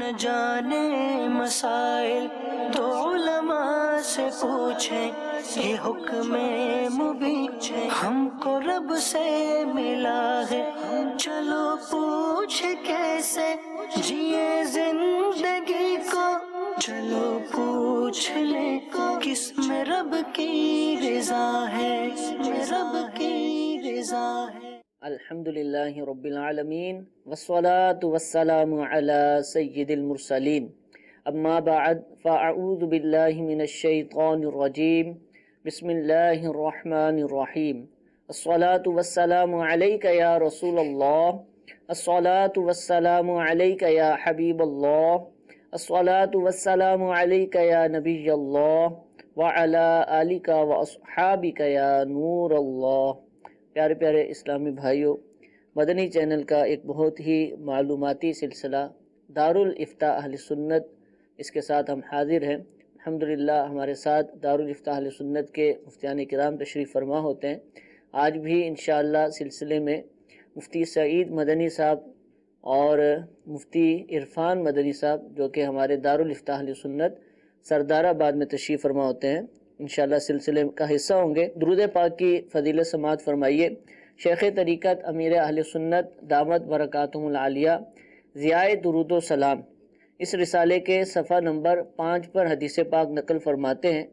نہ جانے مسائل تو علماء سے پوچھیں، یہ حکم مبین ہم کو رب سے ملا ہے، چلو پوچھ کیسے جیے زندگی کو، چلو پوچھ لیں کس میں رب کی رضا ہے، رب کی رضا ہے۔ الحمدللہ رب العالمین والصلاة والسلام علی سید المرسلین، اما بعد فاعوذ باللہ من الشیطان الرجیم، بسم اللہ الرحمن الرحیم۔ الصلاة والسلام علیک یا رسول اللہ، الصلاة والسلام علیک یا حبیب اللہ، الصلاة والسلام علیک یا نبی اللہ، وعلی آلک واصحابک یا نور اللہ۔ پیارے پیارے اسلامی بھائیوں، مدنی چینل کا ایک بہت ہی معلوماتی سلسلہ دارالافتاء اہل سنت، اس کے ساتھ ہم حاضر ہیں۔ الحمدللہ ہمارے ساتھ دارالافتاء اہل سنت کے مفتیان کرام تشریف فرما ہوتے ہیں۔ آج بھی انشاءاللہ سلسلے میں مفتی سعید مدنی صاحب اور مفتی عرفان مدنی صاحب، جو کہ ہمارے دارالافتاء اہل سنت سردار آباد میں تشریف فرما ہوتے ہیں، انشاءاللہ سلسلے کا حصہ ہوں گے۔ درود پاک کی فضیلت سماعت فرمائیے۔ شیخ طریقت امیر اہل سنت دامت برکاتہم العالیہ ضیاء درود و سلام اس رسالے کے صفحہ نمبر 5 پر حدیث پاک نقل فرماتے ہیں،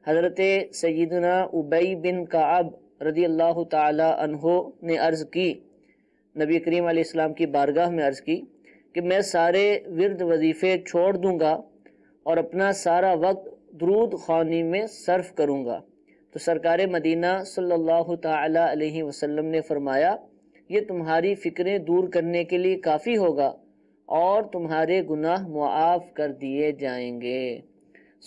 حضرت سیدنا ابی بن کعب رضی اللہ تعالی عنہ نے عرض کی، نبی کریم علیہ السلام کی بارگاہ میں عرض کی کہ میں سارے ورد وظیفے چھوڑ دوں گا اور اپنا سارا وقت درود خوانی میں صرف کروں گا۔ تو سرکار مدینہ صلی اللہ تعالی علیہ وسلم نے فرمایا، یہ تمہاری فکریں دور کرنے کے لیے کافی ہوگا اور تمہارے گناہ معاف کر دیے جائیں گے۔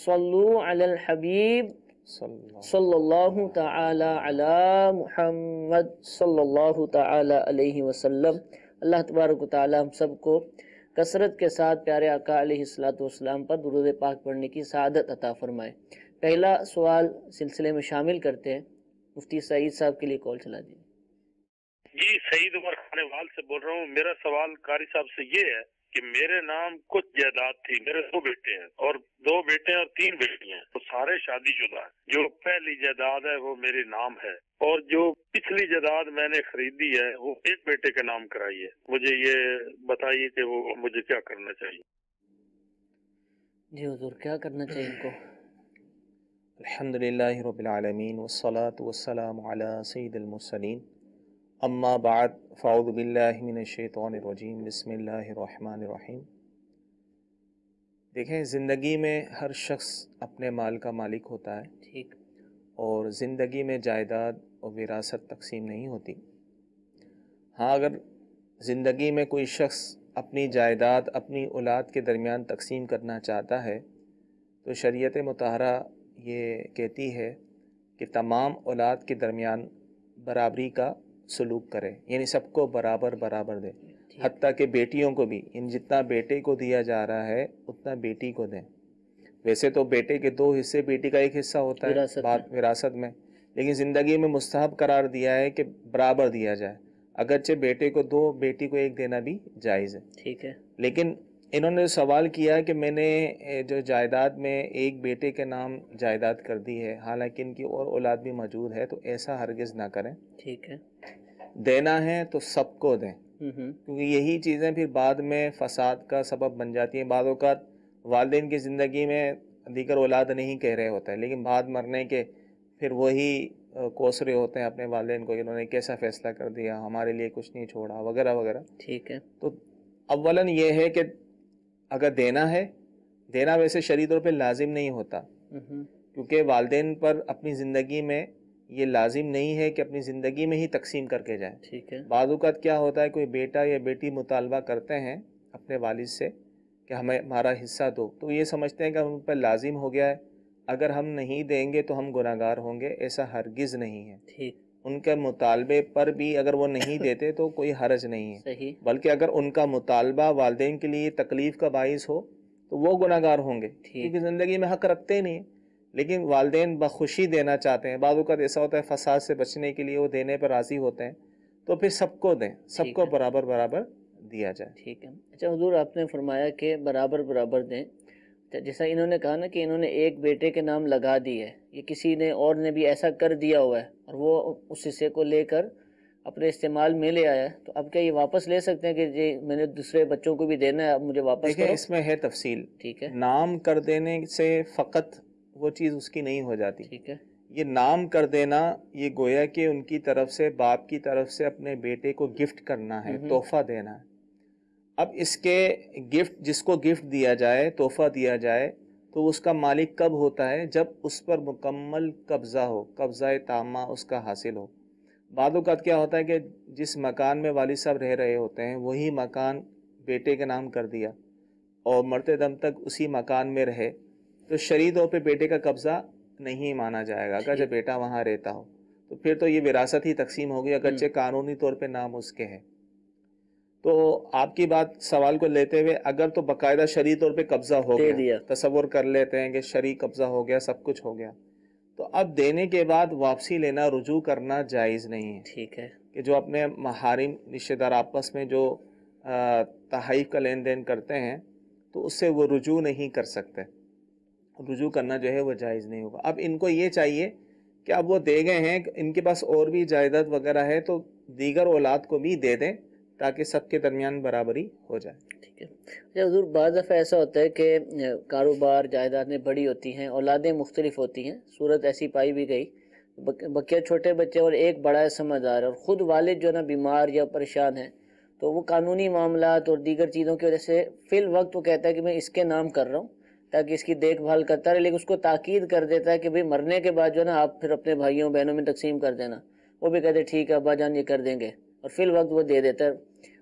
صلو علی الحبیب صلی اللہ تعالی علی محمد صلی اللہ تعالی علیہ وسلم۔ اللہ تبارک و تعالی ہم سب کو کثرت کے ساتھ پیارے آقا علیہ السلام پر درود پاک پڑھنے کی سعادت عطا فرمائے۔ پہلا سوال سلسلے میں شامل کرتے ہیں، مفتی سعید صاحب کے لیے کال چلا دیجیے۔ جی سعید عمر خانوال سے بول رہا ہوں۔ میرا سوال قاری صاحب سے یہ ہے کہ میرے نام کچھ جائیداد تھی، میرے 2 بیٹے ہیں اور 2 بیٹے اور 3 بیٹیاں ہیں، وہ سارے شادی شدہ ہیں۔ جو پہلی جائیداد ہے وہ میرے نام ہے اور جو پچھلی جائیداد میں نے خریدی ہے وہ ایک بیٹے کے نام کرائی ہے۔ مجھے یہ بتائیے کہ وہ مجھے کیا کرنا چاہیے؟ جی حضور، کیا کرنا چاہیے ان کو؟ الحمدللہ رب العالمین والصلاة والسلام علی سید المرسلین، اما بعد فاعوذ باللہ من الشیطان الرجیم، بسم اللہ الرحمن الرحیم۔ دیکھیں، زندگی میں ہر شخص اپنے مال کا مالک ہوتا ہے، ٹھیک، اور زندگی میں جائیداد اور وراثت تقسیم نہیں ہوتی۔ ہاں، اگر زندگی میں کوئی شخص اپنی جائیداد اپنی اولاد کے درمیان تقسیم کرنا چاہتا ہے تو شریعت مطہرہ یہ کہتی ہے کہ تمام اولاد کے درمیان برابری کا سلوک کرے، یعنی سب کو برابر برابر دے، حتیٰ کہ بیٹیوں کو بھی، جتنا بیٹے کو دیا جا رہا ہے اتنا بیٹی کو دیں۔ ویسے تو بیٹے کے 2 حصے، بیٹی کا 1 حصہ ہوتا ہے وراثت میں، لیکن زندگی میں مستحب قرار دیا ہے کہ برابر دیا جائے، اگرچہ بیٹے کو 2 بیٹی کو 1 دینا بھی جائز ہے۔ ٹھیک ہے، لیکن انہوں نے سوال کیا کہ میں نے جو جائیداد میں ایک بیٹے کے نام جائیداد کر دی ہے، حالانکہ ان کی اور اولاد بھی موجود ہے، تو ایسا ہرگز نہ کریں۔ ٹھیک ہے، دینا ہے تو سب کو دیں، ہوں، کیونکہ یہی چیزیں پھر بعد میں فساد کا سبب بن جاتی ہیں۔ بعض اوقات والدین کی زندگی میں دیگر اولاد نہیں کہہ رہے ہوتے ہیں، لیکن بعد مرنے کے پھر وہی کوس رہے ہوتے ہیں اپنے والدین کو، انہوں نے کیسا فیصلہ کر دیا، ہمارے لیے کچھ نہیں چھوڑا، وغیرہ وغیرہ۔ ٹھیک ہے، تو اولاً یہ ہے کہ اگر دینا ہے، دینا ویسے شرعی طور پہ لازم نہیں ہوتا، کیونکہ والدین پر اپنی زندگی میں یہ لازم نہیں ہے کہ اپنی زندگی میں ہی تقسیم کر کے جائیں۔ ٹھیک ہے، بعض اوقات کیا ہوتا ہے، کوئی بیٹا یا بیٹی مطالبہ کرتے ہیں اپنے والد سے کہ ہمیں ہمارا حصہ دو، تو یہ سمجھتے ہیں کہ ہم پر لازم ہو گیا ہے، اگر ہم نہیں دیں گے تو ہم گناہ گار ہوں گے۔ ایسا ہرگز نہیں ہے۔ ٹھیک، ان کے مطالبے پر بھی اگر وہ نہیں دیتے تو کوئی حرج نہیں ہے، صحیح، بلکہ اگر ان کا مطالبہ والدین کے لیے تکلیف کا باعث ہو تو وہ گناہ گار ہوں گے، کیونکہ زندگی میں حق رکھتے ہی نہیں ہیں، لیکن والدین بخوشی دینا چاہتے ہیں۔ بعض اوقات ایسا ہوتا ہے فساد سے بچنے کے لیے وہ دینے پر راضی ہوتے ہیں، تو پھر سب کو دیں، سب کو برابر برابر دیا جائے. ٹھیک ہے. اچھا حضور، آپ نے فرمایا کہ برابر برابر دیں. جیسا انہوں نے کہا نا کہ انہوں نے ایک بیٹے کے نام لگا دی ہے، یہ کسی نے اور نے بھی ایسا کر دیا ہوا ہے اور وہ اس حصے کو لے کر اپنے استعمال میں لے آیا ہے، تو اب کیا یہ واپس لے سکتے ہیں کہ جی میں نے دوسرے بچوں کو بھی دینا ہے، اب مجھے واپس دیکھیں کرو؟ اس میں ہے تفصیل. ٹھیک ہے. نام کر دینے سے فقط وہ چیز اس کی نہیں ہو جاتی. ٹھیک ہے. یہ نام کر دینا یہ گویا کہ ان کی طرف سے، باپ کی طرف سے اپنے بیٹے کو گفٹ کرنا ہے، تحفہ دینا ہے. اب اس کے گفٹ، جس کو گفٹ دیا جائے، تحفہ دیا جائے، تو اس کا مالک کب ہوتا ہے؟ جب اس پر مکمل قبضہ ہو، قبضہ تامہ اس کا حاصل ہو. بعض اوقات کیا ہوتا ہے کہ جس مکان میں والد صاحب رہ رہے ہوتے ہیں وہی مکان بیٹے کے نام کر دیا اور مرتے دم تک اسی مکان میں رہے، تو شرعی طور پہ بیٹے کا قبضہ نہیں مانا جائے گا. اگر جب بیٹا وہاں رہتا ہو تو پھر تو یہ وراثت ہی تقسیم ہوگی، اگرچہ قانونی طور پہ نام اس کے ہے. تو آپ کی بات، سوال کو لیتے ہوئے، اگر تو باقاعدہ شرعی طور پہ قبضہ ہو گیا، تصور کر لیتے ہیں کہ شرعی قبضہ ہو گیا، سب کچھ ہو گیا، تو اب دینے کے بعد واپسی لینا، رجوع کرنا جائز نہیں ہے. ٹھیک ہے. کہ جو اپنے محارم رشتہ دار آپس میں جو تحائف کا لین دین کرتے ہیں تو اس سے وہ رجوع نہیں کر سکتے. رجوع کرنا جو ہے وہ جائز نہیں ہوگا. اب ان کو یہ چاہیے کہ اب وہ دے گئے ہیں، ان کے پاس اور بھی جائیداد وغیرہ ہے تو دیگر اولاد کو بھی دے دیں تاکہ سب کے درمیان برابری ہو جائے. ٹھیک ہے. اچھا حضور، بعض دفعہ ایسا ہوتا ہے کہ کاروبار، جائیدادیں بڑی ہوتی ہیں، اولادیں مختلف ہوتی ہیں، صورت ایسی پائی بھی گئی، بقیہ چھوٹے بچے اور ایک بڑا ہے سمجھدار، اور خود والد جو ہے نا بیمار یا پریشان ہے، تو وہ قانونی معاملات اور دیگر چیزوں کی وجہ سے فی الوقت وہ کہتا ہے کہ میں اس کے نام کر رہا ہوں تاکہ اس کی دیکھ بھال کرتا رہے، لیکن اس کو تاکید کر دیتا ہے کہ بھئی مرنے کے بعد جو ہے نا آپ پھر اپنے بھائیوں بہنوں میں تقسیم کر دینا. وہ بھی کہتے ہیں ٹھیک ہے ابا جان یہ کر دیں گے، اور فی الوقت وہ دے دیتا ہے.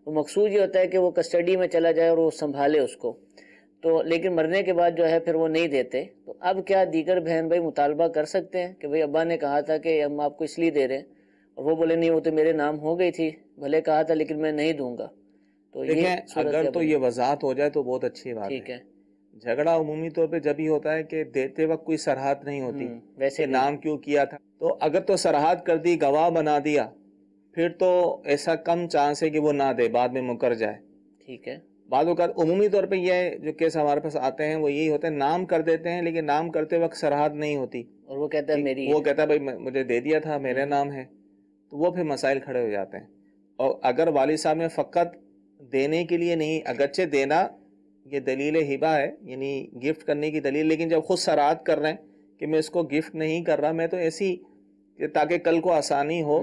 وہ مقصود یہ ہوتا ہے کہ وہ کسٹڈی میں چلا جائے اور وہ سنبھالے اس کو، تو لیکن مرنے کے بعد جو ہے پھر وہ نہیں دیتے. تو اب کیا دیگر بہن بھائی مطالبہ کر سکتے ہیں کہ بھئی ابا نے کہا تھا کہ ہم آپ کو اس لیے دے رہے ہیں، اور وہ بولے نہیں وہ تو میرے نام ہو گئی تھی، بھلے کہا تھا لیکن میں نہیں دوں گا؟ تو دیکھیں اگر تو یہ وضاحت ہو جائے تو بہت اچھی بات ہے. ٹھیک ہے. جھگڑا عمومی طور پہ جب ہی ہوتا ہے کہ دیتے وقت کوئی سرحد نہیں ہوتی، ویسے نام کیوں کیا تھا. تو اگر تو سرحد کر دی، گواہ بنا دیا، پھر تو ایسا کم چانس ہے کہ وہ نہ دے، بعد میں مکر جائے. ٹھیک ہے. بعض اوقات عمومی طور پہ یہ جو کیس ہمارے پاس آتے ہیں وہ یہی ہوتے ہیں، نام کر دیتے ہیں لیکن نام کرتے وقت سرحد نہیں ہوتی، اور وہ کہتا ہے میری، وہ کہتا ہے بھائی مجھے دے دیا تھا، میرے نام ہے. تو وہ پھر مسائل کھڑے ہو جاتے ہیں. اور اگر والد صاحب نے فقط دینے کے لیے نہیں، اگرچہ دینا یہ دلیل ہبہ ہے، یعنی گفٹ کرنے کی دلیل، لیکن جب خود سرحد کر رہے ہیں کہ میں اس کو گفٹ نہیں کر رہا، میں تو ایسی تاکہ کل کو آسانی ہو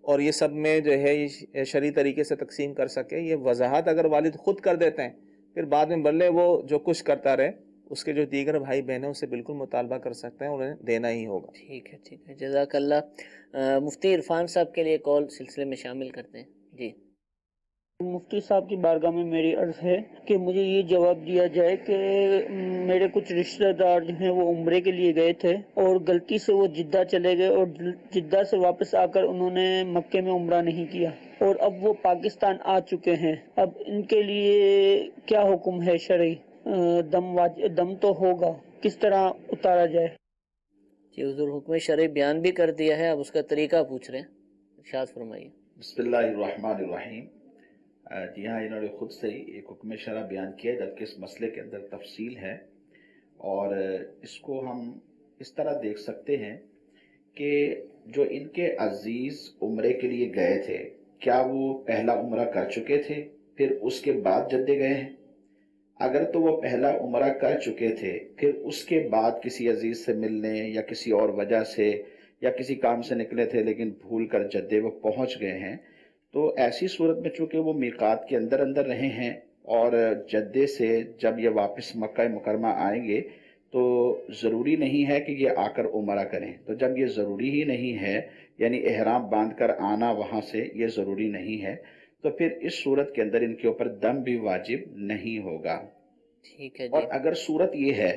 اور یہ سب میں جو ہے شرعی طریقے سے تقسیم کر سکے، یہ وضاحت اگر والد خود کر دیتے ہیں، پھر بعد میں بلے وہ جو کچھ کرتا رہے، اس کے جو دیگر بھائی بہن ہیں اسے بالکل مطالبہ کر سکتے ہیں، انہیں دینا ہی ہوگا. ٹھیک ہے. ٹھیک ہے، جزاک اللہ. مفتی عرفان صاحب کے لیے کال سلسلے میں شامل کرتے ہیں. جی مفتی صاحب کی بارگاہ میں میری عرض ہے کہ مجھے یہ جواب دیا جائے کہ میرے کچھ رشتہ دار جو ہیں وہ عمرے کے لیے گئے تھے اور غلطی سے وہ جدہ چلے گئے اور جدہ سے واپس آ کر انہوں نے مکے میں عمرہ نہیں کیا اور اب وہ پاکستان آ چکے ہیں. اب ان کے لیے کیا حکم ہے شرعی؟ دم تو ہوگا، کس طرح اتارا جائے؟ جی حضور حکم شرعی بیان بھی کر دیا ہے، اب اس کا طریقہ پوچھ رہے ہیں، ارشاد فرمائیے. بسم اللہ الرحمن الرحیم. جی ہاں، انہوں نے خود سے ہی ایک حکم شرع بیان کیا، جبکہ اس مسئلے کے اندر تفصیل ہے، اور اس کو ہم اس طرح دیکھ سکتے ہیں کہ جو ان کے عزیز عمرے کے لیے گئے تھے، کیا وہ پہلا عمرہ کر چکے تھے پھر اس کے بعد جدے گئے ہیں؟ اگر تو وہ پہلا عمرہ کر چکے تھے، پھر اس کے بعد کسی عزیز سے ملنے یا کسی اور وجہ سے یا کسی کام سے نکلے تھے لیکن بھول کر جدے وہ پہنچ گئے ہیں، تو ایسی صورت میں چونکہ وہ میقات کے اندر اندر رہے ہیں اور جدے سے جب یہ واپس مکہ مکرمہ آئیں گے تو ضروری نہیں ہے کہ یہ آ کر عمرہ کریں. تو جب یہ ضروری ہی نہیں ہے، یعنی احرام باندھ کر آنا وہاں سے یہ ضروری نہیں ہے، تو پھر اس صورت کے اندر ان کے اوپر دم بھی واجب نہیں ہوگا. ٹھیک ہے. اور اگر صورت یہ ہے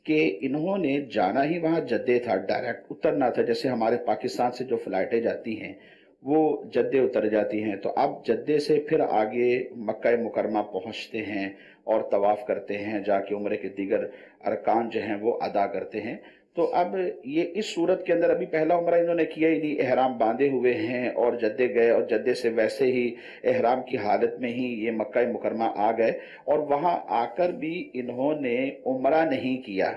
کہ انہوں نے جانا ہی وہاں جدے تھا، ڈائریکٹ اترنا تھا، جیسے ہمارے پاکستان سے جو فلائٹیں جاتی ہیں وہ جدے اتر جاتی ہیں، تو اب جدے سے پھر آگے مکہ مکرمہ پہنچتے ہیں اور طواف کرتے ہیں، جا کے عمرے کے دیگر ارکان جو ہیں وہ ادا کرتے ہیں، تو اب یہ اس صورت کے اندر ابھی پہلا عمرہ انہوں نے کیا ہی نہیں، احرام باندھے ہوئے ہیں اور جدے گئے، اور جدے سے ویسے ہی احرام کی حالت میں ہی یہ مکہ مکرمہ آ گئے، اور وہاں آ کر بھی انہوں نے عمرہ نہیں کیا۔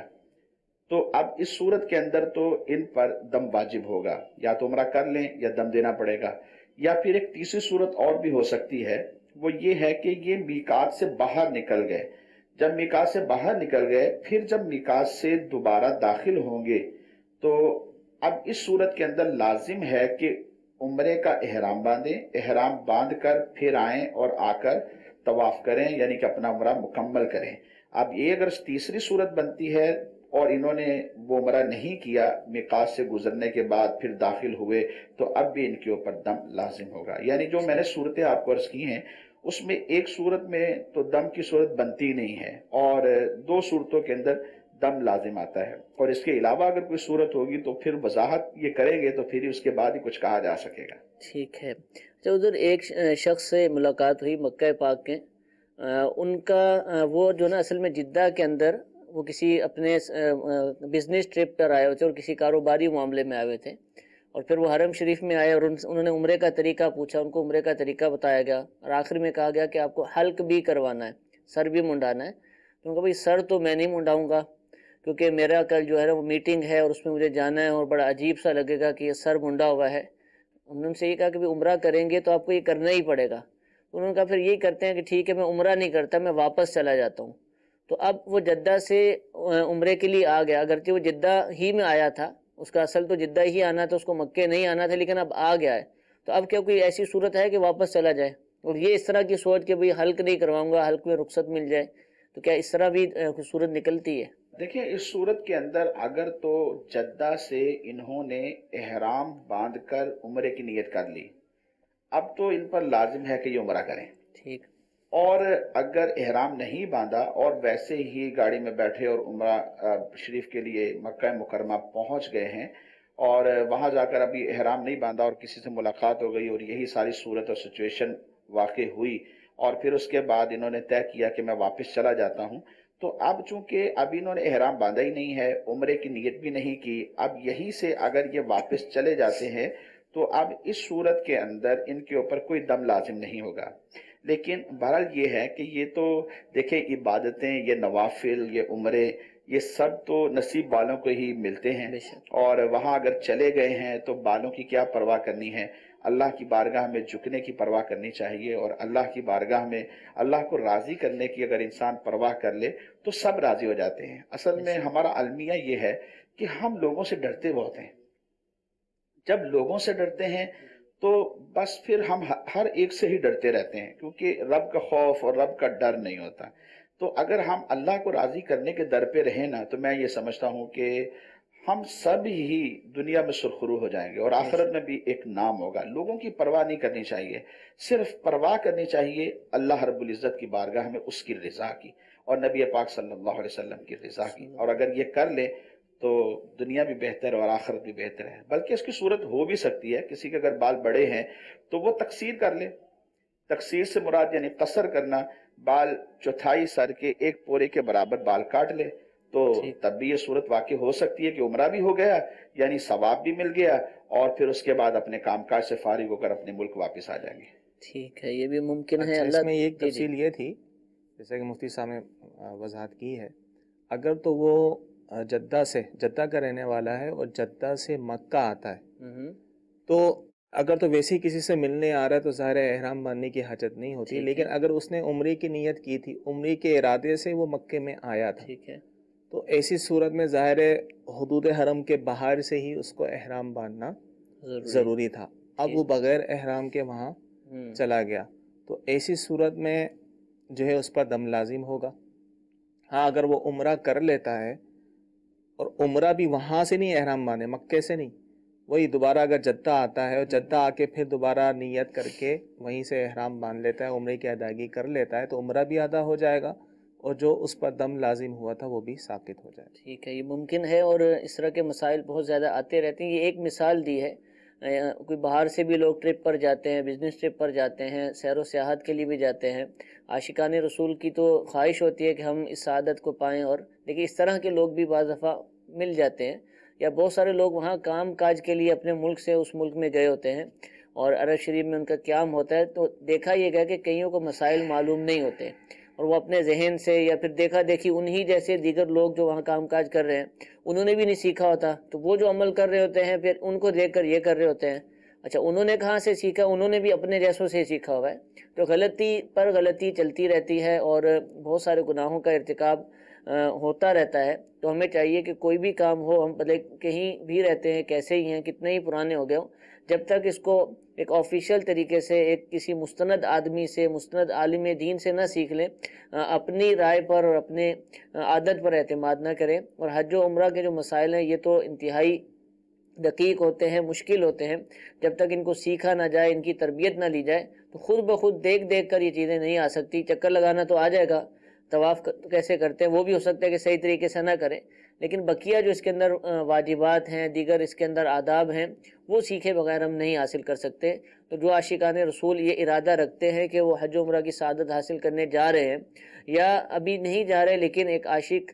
تو اب اس صورت کے اندر تو ان پر دم واجب ہوگا، یا تو عمرہ کر لیں یا دم دینا پڑے گا، یا پھر ایک تیسری صورت اور بھی ہو سکتی ہے، وہ یہ ہے کہ یہ میقات سے باہر نکل گئے، جب میقات سے باہر نکل گئے پھر جب میقات سے دوبارہ داخل ہوں گے تو اب اس صورت کے اندر لازم ہے کہ عمرے کا احرام باندھیں، احرام باندھ کر پھر آئیں اور آ کر طواف کریں، یعنی کہ اپنا عمرہ مکمل کریں۔ اب یہ اگر تیسری صورت بنتی ہے اور انہوں نے وہ عمرہ نہیں کیا، میقات سے گزرنے کے بعد پھر داخل ہوئے، تو اب بھی ان کے اوپر دم لازم ہوگا۔ یعنی جو میں نے صورتیں آپ کو عرض کی ہیں اس میں ایک صورت میں تو دم کی صورت بنتی نہیں ہے، اور دو صورتوں کے اندر دم لازم آتا ہے، اور اس کے علاوہ اگر کوئی صورت ہوگی تو پھر وضاحت یہ کریں گے تو پھر ہی اس کے بعد ہی کچھ کہا جا سکے گا۔ ٹھیک ہے۔ اچھا ادھر ایک شخص سے ملاقات ہوئی مکہ پاک کے، ان کا وہ جو نا اصل میں جدہ کے اندر وہ کسی اپنے بزنس ٹرپ پر آئے ہوئے تھے اور کسی کاروباری معاملے میں آئے ہوئے تھے، اور پھر وہ حرم شریف میں آئے اور انہوں نے عمرے کا طریقہ پوچھا، ان کو عمرے کا طریقہ بتایا گیا، اور آخر میں کہا گیا کہ آپ کو حلق بھی کروانا ہے، سر بھی منڈانا ہے۔ تو ان کو بھائی سر تو میں نہیں منڈاؤں گا کیونکہ میرا کل جو ہے وہ میٹنگ ہے اور اس میں مجھے جانا ہے، اور بڑا عجیب سا لگے گا کہ یہ سر منڈا ہوا ہے۔ ہم نے ان سے یہ کہا کہ بھی عمرہ کریں گے تو آپ کو یہ کرنا ہی پڑے گا۔ انہوں نے کہا پھر یہی کرتے ہیں کہ ٹھیک ہے میں عمرہ نہیں کرتا، میں واپس چلا جاتا ہوں۔ تو اب وہ جدہ سے عمرے کے لیے آ گیا، اگرچہ وہ جدہ ہی میں آیا تھا، اس کا اصل تو جدہ ہی آنا تھا، اس کو مکے نہیں آنا تھا، لیکن اب آ گیا ہے، تو اب کیا کوئی ایسی صورت ہے کہ واپس چلا جائے؟ اور یہ اس طرح کی سوچ کہ بھئی حلق نہیں کرواؤں گا، حلق میں رخصت مل جائے، تو کیا اس طرح بھی صورت نکلتی ہے؟ دیکھیں اس صورت کے اندر اگر تو جدہ سے انہوں نے احرام باندھ کر عمرے کی نیت کر لی، اب تو ان پر لازم ہے کہ یہ عمرہ کریں۔ ٹھیک۔ اور اگر احرام نہیں باندھا اور ویسے ہی گاڑی میں بیٹھے اور عمرہ شریف کے لیے مکہ مکرمہ پہنچ گئے ہیں، اور وہاں جا کر ابھی احرام نہیں باندھا اور کسی سے ملاقات ہو گئی اور یہی ساری صورت اور سچویشن واقع ہوئی، اور پھر اس کے بعد انہوں نے طے کیا کہ میں واپس چلا جاتا ہوں، تو اب چونکہ اب انہوں نے احرام باندھا ہی نہیں ہے، عمرے کی نیت بھی نہیں کی، اب یہی سے اگر یہ واپس چلے جاتے ہیں تو اب اس صورت کے اندر ان کے اوپر کوئی دم لازم نہیں ہوگا۔ لیکن بہرحال یہ ہے کہ یہ تو دیکھیں عبادتیں، یہ نوافل، یہ عمرے، یہ سب تو نصیب والوں کو ہی ملتے ہیں، بے شک۔ اور وہاں اگر چلے گئے ہیں تو بالوں کی کیا پرواہ کرنی ہے، اللہ کی بارگاہ میں جھکنے کی پرواہ کرنی چاہیے، اور اللہ کی بارگاہ میں اللہ کو راضی کرنے کی اگر انسان پرواہ کر لے تو سب راضی ہو جاتے ہیں۔ اصل میں ہمارا المیہ یہ ہے کہ ہم لوگوں سے ڈرتے بہت ہیں، جب لوگوں سے ڈرتے ہیں تو بس پھر ہم ہر ایک سے ہی ڈرتے رہتے ہیں، کیونکہ رب کا خوف اور رب کا ڈر نہیں ہوتا۔ تو اگر ہم اللہ کو راضی کرنے کے در پہ رہیں نا، تو میں یہ سمجھتا ہوں کہ ہم سب ہی دنیا میں سرخرو ہو جائیں گے اور آخرت میں بھی ایک نام ہوگا۔ لوگوں کی پرواہ نہیں کرنی چاہیے، صرف پرواہ کرنی چاہیے اللہ رب العزت کی بارگاہ میں اس کی رضا کی اور نبی پاک صلی اللہ علیہ وسلم کی رضا کی، اور اگر یہ کر لیں تو دنیا بھی بہتر اور آخرت بھی بہتر ہے۔ بلکہ اس کی صورت ہو بھی سکتی ہے، کسی کے اگر بال بڑے ہیں تو وہ تقصیر کر لے، تقصیر سے مراد یعنی قصر کرنا، بال چوتھائی سر کے ایک پورے کے برابر بال کاٹ لے، تو تب بھی یہ صورت واقع ہو سکتی ہے کہ عمرہ بھی ہو گیا، یعنی ثواب بھی مل گیا، اور پھر اس کے بعد اپنے کام کاج سے فارغ ہو کر اپنے ملک واپس آ جائیں گے۔ ٹھیک ہے، یہ بھی ممکن ہے۔ اچھا، اللہ اس میں ایک جی تفصیل یہ تھی جیسا کہ مفتی صاحب نے وضاحت کی ہے، اگر تو وہ جدہ کا رہنے والا ہے اور جدہ سے مکہ آتا ہے، تو اگر تو ویسے ہی کسی سے ملنے آ رہا ہے تو ظاہر ہے احرام باندھنے کی حاجت نہیں ہوتی، لیکن اگر اس نے عمرے کی نیت کی تھی، عمرے کے ارادے سے وہ مکے میں آیا تھا، ٹھیک ہے، تو ایسی صورت میں ظاہر ہے حدود حرم کے باہر سے ہی اس کو احرام باندھنا ضروری تھا۔ اب وہ بغیر احرام کے وہاں چلا گیا، تو ایسی صورت میں جو ہے اس پر دم لازم ہوگا۔ ہاں اگر وہ عمرہ کر لیتا ہے اور عمرہ بھی وہاں سے نہیں احرام باندھے، مکے سے نہیں، وہی دوبارہ اگر جدہ آتا ہے اور جدہ آ کے پھر دوبارہ نیت کر کے وہیں سے احرام باندھ لیتا ہے، عمرے کی ادائیگی کر لیتا ہے، تو عمرہ بھی ادا ہو جائے گا اور جو اس پر دم لازم ہوا تھا وہ بھی ساقط ہو جائے گا۔ ٹھیک ہے، یہ ممکن ہے، اور اس طرح کے مسائل بہت زیادہ آتے رہتے ہیں۔ یہ ایک مثال دی ہے، کوئی باہر سے بھی لوگ ٹرپ پر جاتے ہیں، بزنس ٹرپ پر جاتے ہیں، سیر و سیاحت کے لیے بھی جاتے ہیں۔ عاشقان رسول کی تو خواہش ہوتی ہے کہ ہم اس سعادت کو پائیں، اور لیکن اس طرح کے لوگ بھی بعض دفعہ مل جاتے ہیں، یا بہت سارے لوگ وہاں کام کاج کے لیے اپنے ملک سے اس ملک میں گئے ہوتے ہیں اور عرب شریف میں ان کا قیام ہوتا ہے، تو دیکھا یہ گیا کہ کئیوں کو مسائل معلوم نہیں ہوتے اور وہ اپنے ذہن سے یا پھر دیکھا دیکھی انہی جیسے دیگر لوگ جو وہاں کام کاج کر رہے ہیں انہوں نے بھی نہیں سیکھا ہوتا، تو وہ جو عمل کر رہے ہوتے ہیں پھر ان کو دیکھ کر یہ کر رہے ہوتے ہیں، اچھا انہوں نے کہاں سے سیکھا؟ انہوں نے بھی اپنے جیسوں سے سیکھا ہوا ہے، تو غلطی پر غلطی چلتی رہتی ہے اور بہت سارے گناہوں کا ارتکاب ہوتا رہتا ہے۔ تو ہمیں چاہیے کہ کوئی بھی کام ہو، ہم بھلے کہیں بھی رہتے ہیں، کیسے ہی ہیں، کتنے ہی پرانے ہو گئے ہوں، جب تک اس کو ایک آفیشیل طریقے سے ایک کسی مستند آدمی سے، مستند عالم دین سے نہ سیکھ لیں، اپنی رائے پر اور اپنے عادت پر اعتماد نہ کریں۔ اور حج و عمرہ کے جو مسائل ہیں یہ تو انتہائی دقیق ہوتے ہیں، مشکل ہوتے ہیں، جب تک ان کو سیکھا نہ جائے، ان کی تربیت نہ لی جائے تو خود بخود دیکھ دیکھ کر یہ چیزیں نہیں آ سکتی۔ چکر لگانا تو آ جائے گا، طواف کیسے کرتے ہیں وہ بھی ہو سکتا ہے کہ صحیح طریقے سے نہ کریں، لیکن بقیہ جو اس کے اندر واجبات ہیں، دیگر اس کے اندر آداب ہیں، وہ سیکھے بغیر ہم نہیں حاصل کر سکتے۔ تو جو عاشقان رسول یہ ارادہ رکھتے ہیں کہ وہ حج و عمرہ کی سعادت حاصل کرنے جا رہے ہیں یا ابھی نہیں جا رہے، لیکن ایک عاشق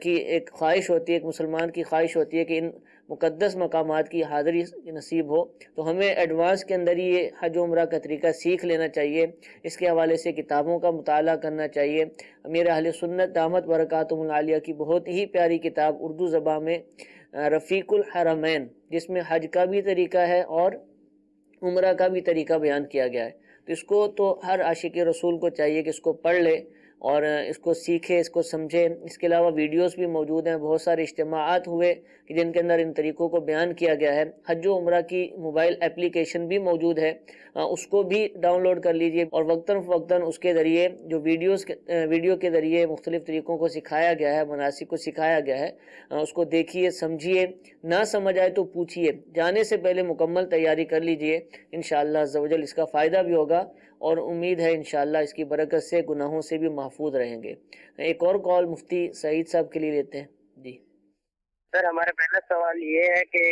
کی ایک خواہش ہوتی ہے، ایک مسلمان کی خواہش ہوتی ہے کہ ان مقدس مقامات کی حاضری نصیب ہو، تو ہمیں ایڈوانس کے اندر ہی یہ حج و عمرہ کا طریقہ سیکھ لینا چاہیے۔ اس کے حوالے سے کتابوں کا مطالعہ کرنا چاہیے۔ میرے اہل سنت دامت برکاتہم العالیہ کی بہت ہی پیاری کتاب اردو زبان میں رفیق الحرمین، جس میں حج کا بھی طریقہ ہے اور عمرہ کا بھی طریقہ بیان کیا گیا ہے، تو اس کو تو ہر عاشق رسول کو چاہیے کہ اس کو پڑھ لے اور اس کو سیکھے، اس کو سمجھے۔ اس کے علاوہ ویڈیوز بھی موجود ہیں، بہت سارے اجتماعات ہوئے کہ جن کے اندر ان طریقوں کو بیان کیا گیا ہے۔ حج و عمرہ کی موبائل اپلیکیشن بھی موجود ہے، اس کو بھی ڈاؤن لوڈ کر لیجئے اور وقتاً فوقتاً اس کے ذریعے جو ویڈیو کے ذریعے مختلف طریقوں کو سکھایا گیا ہے، مناسک کو سکھایا گیا ہے، اس کو دیکھیے، سمجھیے، نہ سمجھ آئے تو پوچھیے، جانے سے پہلے مکمل تیاری کر لیجئے، انشاءاللہ عز و جل اس کا فائدہ بھی ہوگا اور امید ہے انشاءاللہ اس کی برکت سے گناہوں سے بھی محفوظ رہیں گے۔ ایک اور کال مفتی سعید صاحب کے لیے لیتے ہیں۔ جی سر، ہمارا پہلا سوال یہ ہے کہ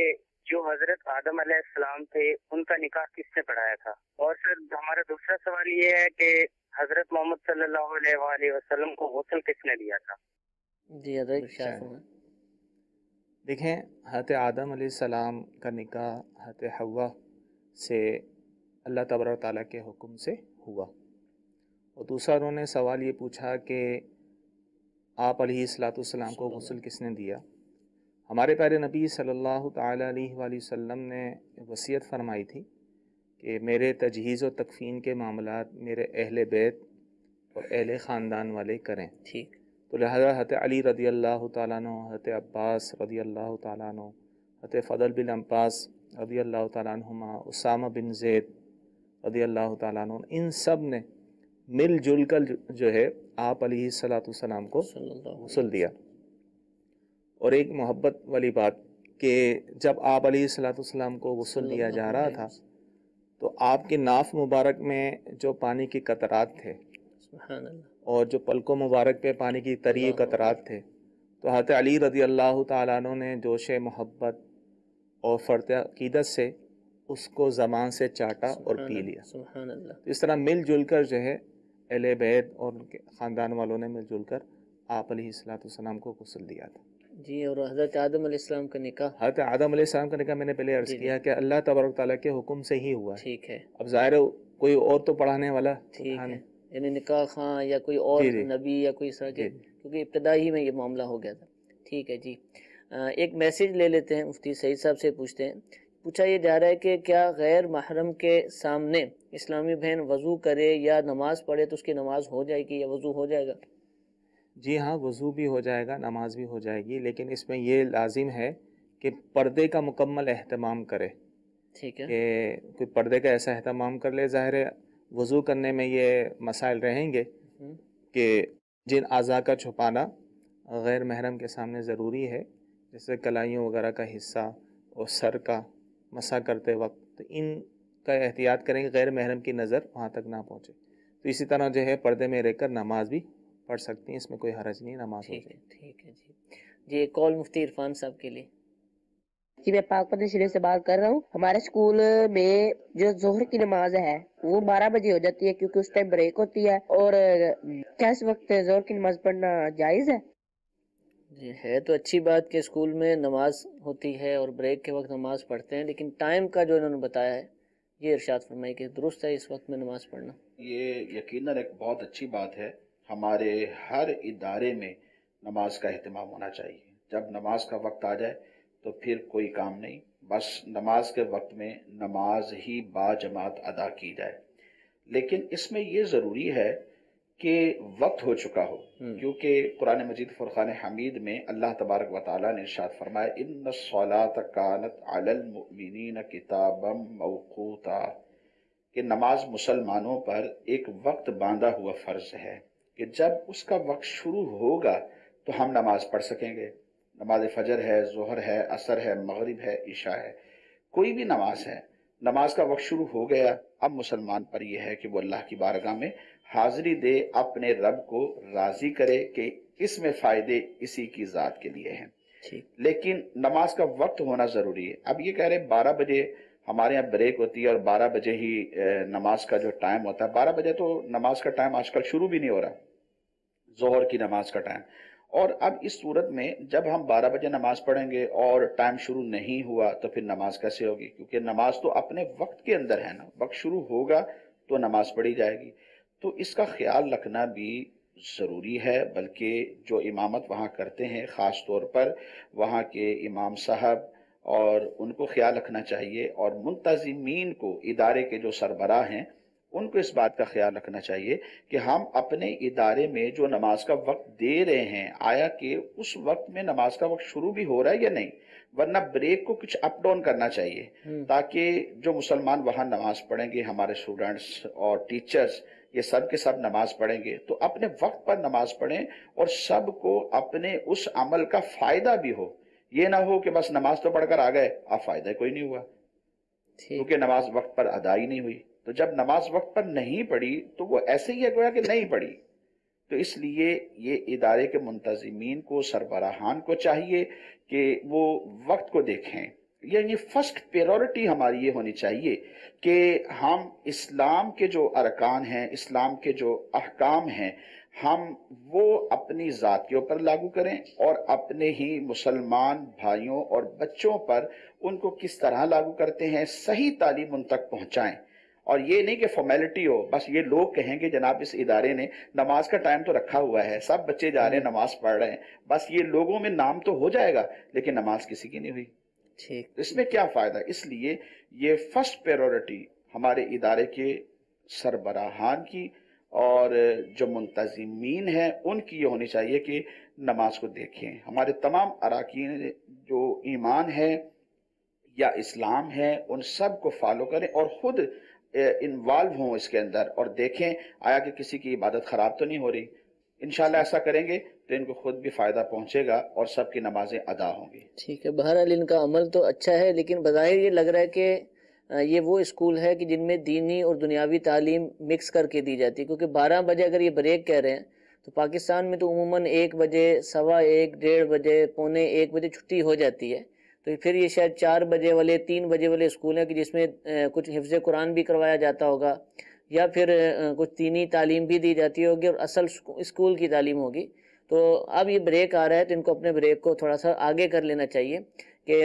جو حضرت آدم علیہ السلام تھے ان کا نکاح کس نے پڑھایا تھا؟ اور سر ہمارا دوسرا سوال یہ ہے کہ حضرت محمد صلی اللہ علیہ وآلہ وسلم کو غسل کس نے دیا تھا؟ جی حضرت دیکھیں، حضرت آدم علیہ السلام کا نکاح حضرت حوا سے اللہ تبارک تعالیٰ کے حکم سے ہوا، اور دوسرا انہوں نے سوال یہ پوچھا کہ آپ علیہ الصلوۃ والسلام کو غسل کس نے دیا۔ ہمارے پیارے نبی صلی اللہ تعالیٰ علیہ وآلہ وسلم نے وصیت فرمائی تھی کہ میرے تجہیز و تکفین کے معاملات میرے اہل بیت اور اہل خاندان والے کریں، ٹھیک، تو لہذا حضرت علی رضی اللہ تعالیٰ عنہ، حضرت عباس رضی اللہ تعالیٰ عنہ، حضرت فضل بن عباس رضی اللہ تعالیٰ عنہما، اسامہ بن زید رضی اللہ تعالیٰ عنہ، ان سب نے مل جل کر جو ہے آپ علیہ الصلوۃ والسلام کو غسل دیا۔ اور ایک محبت والی بات کہ جب آپ علیہ الصلوۃ والسلام کو غسل دیا جا رہا تھا تو آپ کے ناف مبارک میں جو پانی کے قطرات تھے سبحان اللہ، اور جو پلکوں مبارک پہ پانی کی طری قطرات تھے، تو حضرت علی رضی اللہ تعالیٰ عنہ نے جوش محبت اور فرط عقیدت سے اس کو زبان سے چاٹا اور پی لیا۔ سبحان اللہ، اس طرح مل جل کر جو ہے اہل بیت اور ان کے خاندان والوں نے مل جل کر آپ علیہ الصلوۃ والسلام کو غسل دیا تھا۔ جی، اور حضرت آدم علیہ السلام کا نکاح؟ حضرت آدم علیہ السلام کا نکاح میں نے پہلے عرض کیا کہ اللہ تبارک تعالیٰ کے حکم سے ہی ہوا ہے۔ ٹھیک ہے، اب ظاہر ہے کوئی اور تو پڑھانے والا ٹھیک ہے، یعنی نکاح خاں یا کوئی اور نبی یا کوئی اس طرح کے، کیونکہ ابتدائی میں یہ معاملہ ہو گیا تھا۔ ٹھیک ہے جی، ایک میسج لے لیتے ہیں، مفتی سعید صاحب سے پوچھتے ہیں۔ پوچھا یہ جا رہا ہے کہ کیا غیر محرم کے سامنے اسلامی بہن وضو کرے یا نماز پڑھے تو اس کی نماز ہو جائے گی یا وضو ہو جائے گا؟ جی ہاں، وضو بھی ہو جائے گا، نماز بھی ہو جائے گی، لیکن اس میں یہ لازم ہے کہ پردے کا مکمل اہتمام کرے۔ ٹھیک ہے، کہ کوئی پردے کا ایسا اہتمام کر لے۔ ظاہر ہے وضو کرنے میں یہ مسائل رہیں گے کہ جن اعضاء کا چھپانا غیر محرم کے سامنے ضروری ہے، جیسے کلائیوں وغیرہ کا حصہ اور سر کا مسح کرتے وقت، تو ان کا احتیاط کریں کہ غیر محرم کی نظر وہاں تک نہ پہنچے۔ تو اسی طرح جو ہے پردے میں رہ کر نماز بھی پڑھ سکتی ہیں، اس میں کوئی حرج نہیں، نماز ہو جائے۔ ٹھیک ہے جی، ایک کال مفتی عرفان صاحب کے لیے۔ جی، میں پاک پتن شریف سے بات کر رہا ہوں۔ ہمارے اسکول میں جو ظہر کی نماز ہے وہ 12 بجے ہو جاتی ہے کیونکہ اس ٹائم بریک ہوتی ہے، اور کیا اس وقت ظہر کی نماز پڑھنا جائز ہے؟ جی ہے تو اچھی بات کہ اسکول میں نماز ہوتی ہے اور بریک کے وقت نماز پڑھتے ہیں، لیکن ٹائم کا جو انہوں نے بتایا ہے یہ ارشاد فرمائی کہ درست ہے اس وقت میں نماز پڑھنا. یہ یقیناً ایک بہت اچھی بات ہے. ہمارے ہر ادارے میں نماز کا اہتمام ہونا چاہیے. جب نماز کا وقت آ جائے تو پھر کوئی کام نہیں، بس نماز کے وقت میں نماز ہی با جماعت ادا کی جائے. لیکن اس میں یہ ضروری ہے کہ وقت ہو چکا ہو، کیونکہ قرآن مجید فرقان حمید میں اللہ تبارک و تعالیٰ نے ارشاد فرمایا ان الصلاۃ کانت علی المؤمنین کتابا موقوتا، کہ نماز مسلمانوں پر ایک وقت باندھا ہوا فرض ہے کہ جب اس کا وقت شروع ہوگا تو ہم نماز پڑھ سکیں گے. نماز فجر ہے، ظہر ہے، عصر ہے، مغرب ہے، عشاء ہے، کوئی بھی نماز ہے، نماز کا وقت شروع ہو گیا. اب مسلمان پر یہ ہے کہ وہ اللہ کی بارگاہ میں حاضری دے، اپنے رب کو راضی کرے کہ اس میں فائدے اسی کی ذات کے لیے ہیں. لیکن نماز کا وقت ہونا ضروری ہے. اب یہ کہہ رہے 12 بجے ہمارے یہاں بریک ہوتی ہے اور 12 بجے ہی نماز کا جو ٹائم ہوتا ہے. 12 بجے تو نماز کا ٹائم آج کل شروع بھی نہیں ہو رہا، ظہر کی نماز کا ٹائم. اور اب اس صورت میں جب ہم 12 بجے نماز پڑھیں گے اور ٹائم شروع نہیں ہوا تو پھر نماز کیسے ہوگی؟ کیونکہ نماز تو اپنے وقت کے اندر ہے نا، وقت شروع ہوگا تو نماز پڑھی جائے گی. تو اس کا خیال رکھنا بھی ضروری ہے. بلکہ جو امامت وہاں کرتے ہیں خاص طور پر وہاں کے امام صاحب، اور ان کو خیال رکھنا چاہیے، اور منتظمین کو، ادارے کے جو سربراہ ہیں ان کو اس بات کا خیال رکھنا چاہیے کہ ہم اپنے ادارے میں جو نماز کا وقت دے رہے ہیں آیا کہ اس وقت میں نماز کا وقت شروع بھی ہو رہا ہے یا نہیں. ورنہ بریک کو کچھ اپ ڈاؤن کرنا چاہیے تاکہ جو مسلمان وہاں نماز پڑھیں گے، ہمارے اسٹوڈنٹس اور ٹیچرز یہ سب کے سب نماز پڑھیں گے تو اپنے وقت پر نماز پڑھیں اور سب کو اپنے اس عمل کا فائدہ بھی ہو. یہ نہ ہو کہ بس نماز تو پڑھ کر آ گئے، اب فائدہ کوئی نہیں ہوا کیونکہ نماز وقت پر ادا ہی نہیں ہوئی. تو جب نماز وقت پر نہیں پڑھی تو وہ ایسے ہی ہے گویا کہ نہیں پڑھی. تو اس لیے یہ ادارے کے منتظمین کو، سربراہان کو چاہیے کہ وہ وقت کو دیکھیں. یعنی فرسٹ پیرورٹی ہماری یہ ہونی چاہیے کہ ہم اسلام کے جو ارکان ہیں، اسلام کے جو احکام ہیں، ہم وہ اپنی ذات کے اوپر لاگو کریں اور اپنے ہی مسلمان بھائیوں اور بچوں پر ان کو کس طرح لاگو کرتے ہیں صحیح تعلیم ان تک پہنچائیں. اور یہ نہیں کہ فارمیلٹی ہو، بس یہ لوگ کہیں گے جناب اس ادارے نے نماز کا ٹائم تو رکھا ہوا ہے، سب بچے جا رہے ہیں نماز پڑھ رہے ہیں، بس یہ لوگوں میں نام تو ہو جائے گا لیکن نماز کسی کی نہیں ہوئی. اس میں کیا فائدہ؟ اس لیے یہ فرسٹ پیرورٹی ہمارے ادارے کے سربراہان کی اور جو منتظمین ہیں ان کی یہ ہونی چاہیے کہ نماز کو دیکھیں. ہمارے تمام اراکین جو ایمان ہے یا اسلام ہے ان سب کو فالو کریں اور خود انوالو ہوں اس کے اندر اور دیکھیں آیا کہ کسی کی عبادت خراب تو نہیں ہو رہی. انشاءاللہ ایسا کریں گے تو ان کو خود بھی فائدہ پہنچے گا اور سب کی نمازیں ادا ہوں گی. ٹھیک ہے. بہرحال ان کا عمل تو اچھا ہے، لیکن بظاہر یہ لگ رہا ہے کہ یہ وہ اسکول ہے کہ جن میں دینی اور دنیاوی تعلیم مکس کر کے دی جاتی ہے. کیونکہ 12 بجے اگر یہ بریک کہہ رہے ہیں تو پاکستان میں تو عموماً 1 بجے، 1:15، 1:30 بجے، 1:45 بجے چھٹی ہو جاتی ہے. تو پھر یہ شاید 4 بجے والے، 3 بجے والے اسکول ہیں کہ جس میں کچھ حفظ قرآن بھی کروایا جاتا ہوگا یا پھر کچھ دینی تعلیم بھی دی جاتی ہوگی اور اصل اسکول کی تعلیم ہوگی. تو اب یہ بریک آ رہا ہے تو ان کو اپنے بریک کو تھوڑا سا آگے کر لینا چاہیے کہ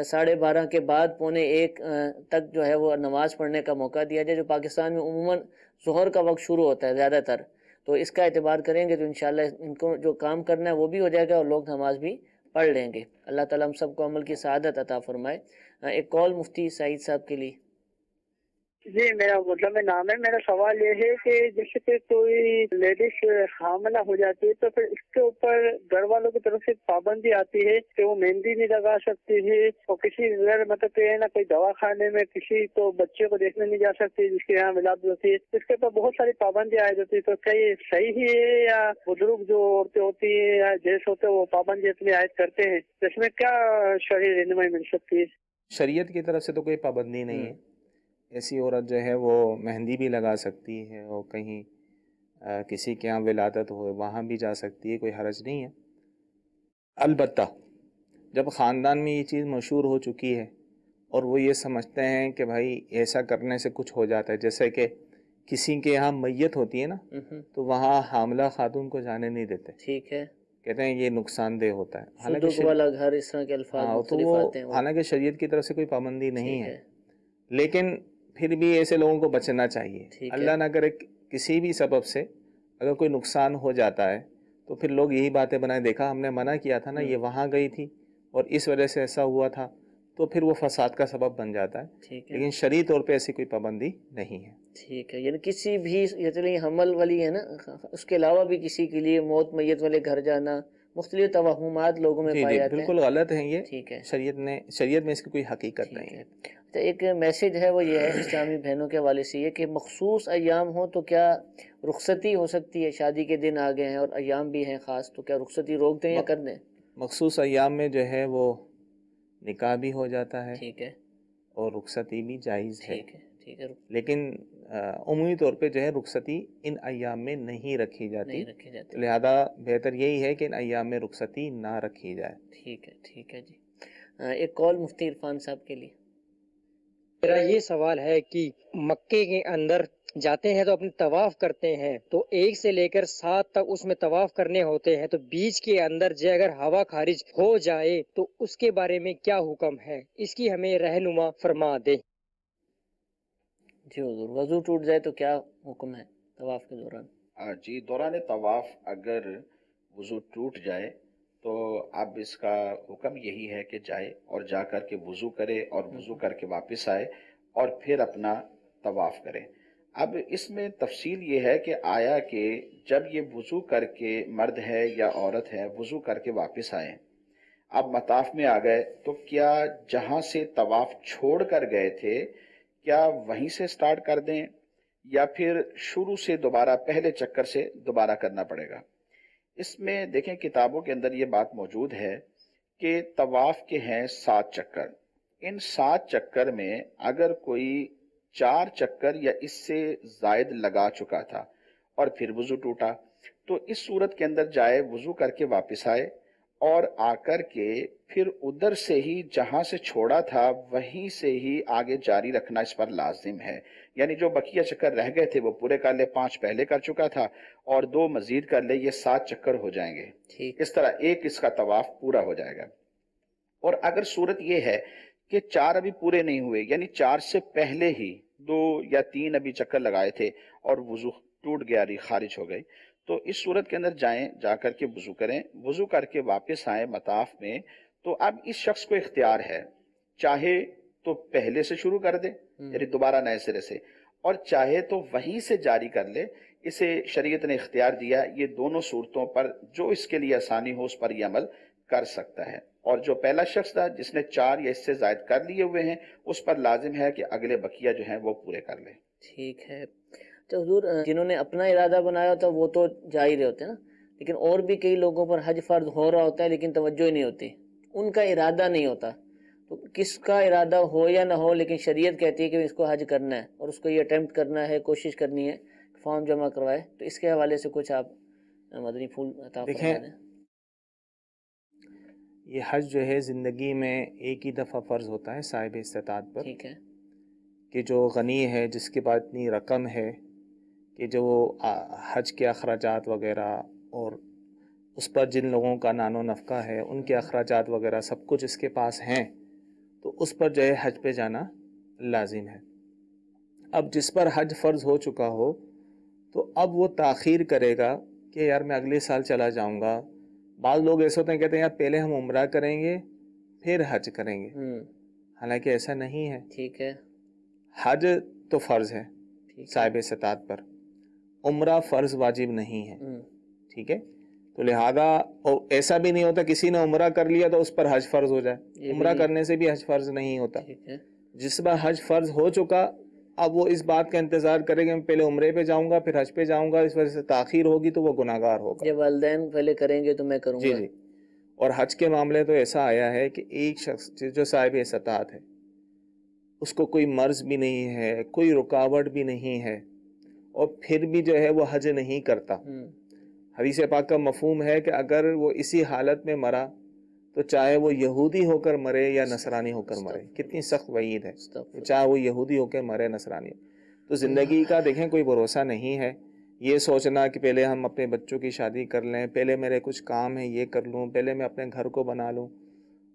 12:30 کے بعد 1:45 تک جو ہے وہ نماز پڑھنے کا موقع دیا جائے، جو پاکستان میں عموماً ظہر کا وقت شروع ہوتا ہے زیادہ تر. تو اس کا اعتبار کریں گے تو انشاءاللہ ان کو جو کام کرنا ہے وہ بھی ہو جائے گا اور لوگ نماز بھی پڑھ لیں گے. اللہ تعالیٰ ہم سب کو عمل کی سعادت عطا فرمائے. ایک کال مفتی سعید صاحب کے لیے. جی میرا مطلب نام ہے. میرا سوال یہ ہے کہ جیسے کہ کوئی لیڈیز حاملہ ہو جاتی ہے تو پھر اس کے اوپر گھر والوں کی طرف سے پابندی آتی ہے کہ وہ مہندی نہیں لگا سکتی ہے اور کسی مطلب کہ نا کوئی دوا خانے میں کسی کو بچے کو دیکھنے نہیں جا سکتی جس کے یہاں ولادت ہوتی ہے. اس کے اوپر بہت ساری پابندی عائد ہوتی ہے. تو کیا یہ صحیح ہے یا بزرگ جو عورتیں ہوتی ہیں یا جیس ہوتے ہیں وہ پابندی اپنی عائد کرتے ہیں؟ اس میں کیا شرعی رہنمائی مل سکتی ہے؟ شریعت کی طرف سے تو کوئی پابندی نہیں ہے. ایسی عورت جو ہے وہ مہندی بھی لگا سکتی ہے اور کہیں کسی کے یہاں ولادت ہو وہاں بھی جا سکتی ہے، کوئی حرج نہیں ہے. البتہ جب خاندان میں یہ چیز مشہور ہو چکی ہے اور وہ یہ سمجھتے ہیں کہ بھائی ایسا کرنے سے کچھ ہو جاتا ہے، جیسے کہ کسی کے یہاں میت ہوتی ہے نا تو وہاں حاملہ خاتون کو جانے نہیں دیتے. ٹھیک ہے. کہتے ہیں یہ نقصان دہ ہوتا ہے، حالانکہ صدق والا گھر، اس طرح کے الفاظ تو مختلف وہ آتے ہیں، حالانکہ شریعت کی طرف سے کوئی پابندی نہیں ہے، لیکن پھر بھی ایسے لوگوں کو بچنا چاہیے۔ اللہ نہ کرے کسی بھی سبب سے اگر کوئی نقصان ہو جاتا ہے تو پھر لوگ یہی باتیں بنائیں، دیکھا ہم نے منع کیا تھا نا، یہ وہاں گئی تھی اور اس وجہ سے ایسا ہوا تھا، تو پھر وہ فساد کا سبب بن جاتا ہے، لیکن شرعی طور پہ ایسی کوئی پابندی نہیں ہے۔ ٹھیک ہے، یعنی کسی بھی یہ حمل والی ہے نا، اس کے علاوہ بھی کسی کے لیے موت میت والے گھر جانا، مختلف توہمات لوگوں میں پائے جاتے ہیں، بالکل غلط ہیں یہ، ٹھیک ہے، شریعت میں اس کی کوئی حقیقت نہیں ہے۔ تو ایک میسج ہے وہ یہ ہے اسلامی بہنوں کے حوالے سے یہ کہ مخصوص ایام ہوں تو کیا رخصتی ہو سکتی ہے؟ شادی کے دن آگئے ہیں اور ایام بھی ہیں خاص، تو کیا رخصتی روک دیں یا کر دیں؟ مخصوص ایام میں جو ہے وہ نکاح بھی ہو جاتا ہے، ٹھیک ہے، اور رخصتی بھی جائز ہے، ٹھیک ہے، لیکن عمومی طور پہ جو ہے رخصتی ان ایام میں نہیں رکھی جاتی، لہذا بہتر یہی ہے کہ ان ایام میں رخصتی نہ رکھی جائے۔ ٹھیک ہے جی۔ ایک کال مفتی عرفان صاحب کے لیے۔ میرا یہ سوال ہے کہ مکے کے اندر جاتے ہیں تو اپنے طواف کرتے ہیں، تو 1 سے لے کر 7 تک اس میں طواف کرنے ہوتے ہیں، تو بیچ کے اندر جو اگر ہوا خارج ہو جائے تو اس کے بارے میں کیا حکم ہے؟ اس کی ہمیں رہنما فرما دیں۔ جی حضور، وضو ٹوٹ جائے تو کیا حکم ہے طواف کے دوران؟ جی، دوران طواف اگر وضو ٹوٹ جائے تو اب اس کا حکم یہی ہے کہ جائے اور جا کر کے وضو کرے اور وضو کر کے واپس آئے اور پھر اپنا طواف کرے۔ اب اس میں تفصیل یہ ہے کہ آیا کہ جب یہ وضو کر کے مرد ہے یا عورت ہے وضو کر کے واپس آئیں، اب مطاف میں آ گئے، تو کیا جہاں سے طواف چھوڑ کر گئے تھے کیا وہیں سے سٹارٹ کر دیں یا پھر شروع سے دوبارہ پہلے چکر سے دوبارہ کرنا پڑے گا؟ اس میں دیکھیں کتابوں کے اندر یہ بات موجود ہے کہ طواف کے ہیں 7 چکر، ان 7 چکر میں اگر کوئی 4 چکر یا اس سے زائد لگا چکا تھا اور پھر وضو ٹوٹا، تو اس صورت کے اندر جائے وضو کر کے واپس آئے اور آ کر کے پھر ادھر سے ہی جہاں سے چھوڑا تھا وہیں سے ہی آگے جاری رکھنا اس پر لازم ہے، یعنی جو بقیہ چکر رہ گئے تھے وہ پورے کر لے، 5 پہلے کر چکا تھا اور 2 مزید کر لے، یہ 7 چکر ہو جائیں گے، اس طرح ایک اس کا طواف پورا ہو جائے گا۔ اور اگر صورت یہ ہے کہ 4 ابھی پورے نہیں ہوئے، یعنی 4 سے پہلے ہی 2 یا 3 ابھی چکر لگائے تھے اور وضو ٹوٹ گیا، خارج ہو گئی، تو اس صورت کے اندر جائیں، جا کر کے وضو کریں، وضو کر کے واپس آئیں مطاف میں، تو اب اس شخص کو اختیار ہے، چاہے تو پہلے سے شروع کر دے یعنی دوبارہ نئے سرے سے، اور چاہے تو وہیں سے جاری کر لے، اسے شریعت نے اختیار دیا، یہ دونوں صورتوں پر جو اس کے لیے آسانی ہو اس پر یہ عمل کر سکتا ہے۔ اور جو پہلا شخص تھا جس نے 4 یا اس سے زائد کر لیے ہوئے ہیں اس پر لازم ہے کہ اگلے بقیہ جو ہیں وہ پورے کر لیں۔ ٹھیک ہے۔ تو حضور جنہوں نے اپنا ارادہ بنایا ہوتا ہے وہ تو جا ہی رہے ہوتے ہیں نا، لیکن اور بھی کئی لوگوں پر حج فرض ہو رہا ہوتا ہے لیکن توجہ ہی نہیں ہوتی، ان کا ارادہ نہیں ہوتا، تو کس کا ارادہ ہو یا نہ ہو لیکن شریعت کہتی ہے کہ اس کو حج کرنا ہے اور اس کو یہ اٹیمپٹ کرنا ہے، کوشش کرنی ہے، فارم جمع کروائے، تو اس کے حوالے سے کچھ آپ مدنی پھول عطا فرما دیں۔ یہ حج جو ہے زندگی میں ایک ہی دفعہ فرض ہوتا ہے صاحب استطاعت پر، ٹھیک ہے، کہ جو غنی ہے، جس کے پاس اتنی رقم ہے کہ جو حج کے اخراجات وغیرہ اور اس پر جن لوگوں کا نان و نفقہ ہے ان کے اخراجات وغیرہ سب کچھ اس کے پاس ہیں، تو اس پر جو ہے حج پہ جانا لازم ہے۔ اب جس پر حج فرض ہو چکا ہو تو اب وہ تاخیر کرے گا کہ یار میں اگلے سال چلا جاؤں گا۔ بعض لوگ ایسے ہوتے ہیں کہتے ہیں یار پہلے ہم عمرہ کریں گے پھر حج کریں گے، حالانکہ ایسا نہیں ہے۔ ٹھیک ہے، حج تو فرض ہے صاحب استطاعت پر، عمرہ فرض واجب نہیں ہے، ٹھیک ہے؟ تو لہذا ایسا بھی نہیں ہوتا کسی نے عمرہ کر لیا تو اس پر حج فرض ہو جائے، عمرہ کرنے سے بھی حج فرض نہیں ہوتا۔ جس پر حج فرض ہو چکا اب وہ اس بات کا انتظار کرے کہ میں پہلے عمرے پہ جاؤں گا پھر حج پہ جاؤں گا، اس وجہ سے تاخیر ہوگی تو وہ گناہگار ہوگا۔ جب والدین پہلے کریں گے تو میں کروں گا۔ جی۔ اور حج کے معاملے تو ایسا آیا ہے کہ ایک شخص جو صاحب استطاعت ہے اس کو کوئی مرض بھی نہیں ہے، کوئی رکاوٹ بھی نہیں ہے، اور پھر بھی جو ہے وہ حج نہیں کرتا۔ حدیث پاک کا مفہوم ہے کہ اگر وہ اسی حالت میں مرا تو چاہے وہ یہودی ہو کر مرے یا نصرانی ہو کر مرے، کتنی سخت وعید ہے، چاہے وہ یہودی ہو کر مرے نصرانی ہو۔ تو زندگی کا دیکھیں کوئی بھروسہ نہیں ہے، یہ سوچنا کہ پہلے ہم اپنے بچوں کی شادی کر لیں، پہلے میرے کچھ کام ہے یہ کر لوں، پہلے میں اپنے گھر کو بنا لوں،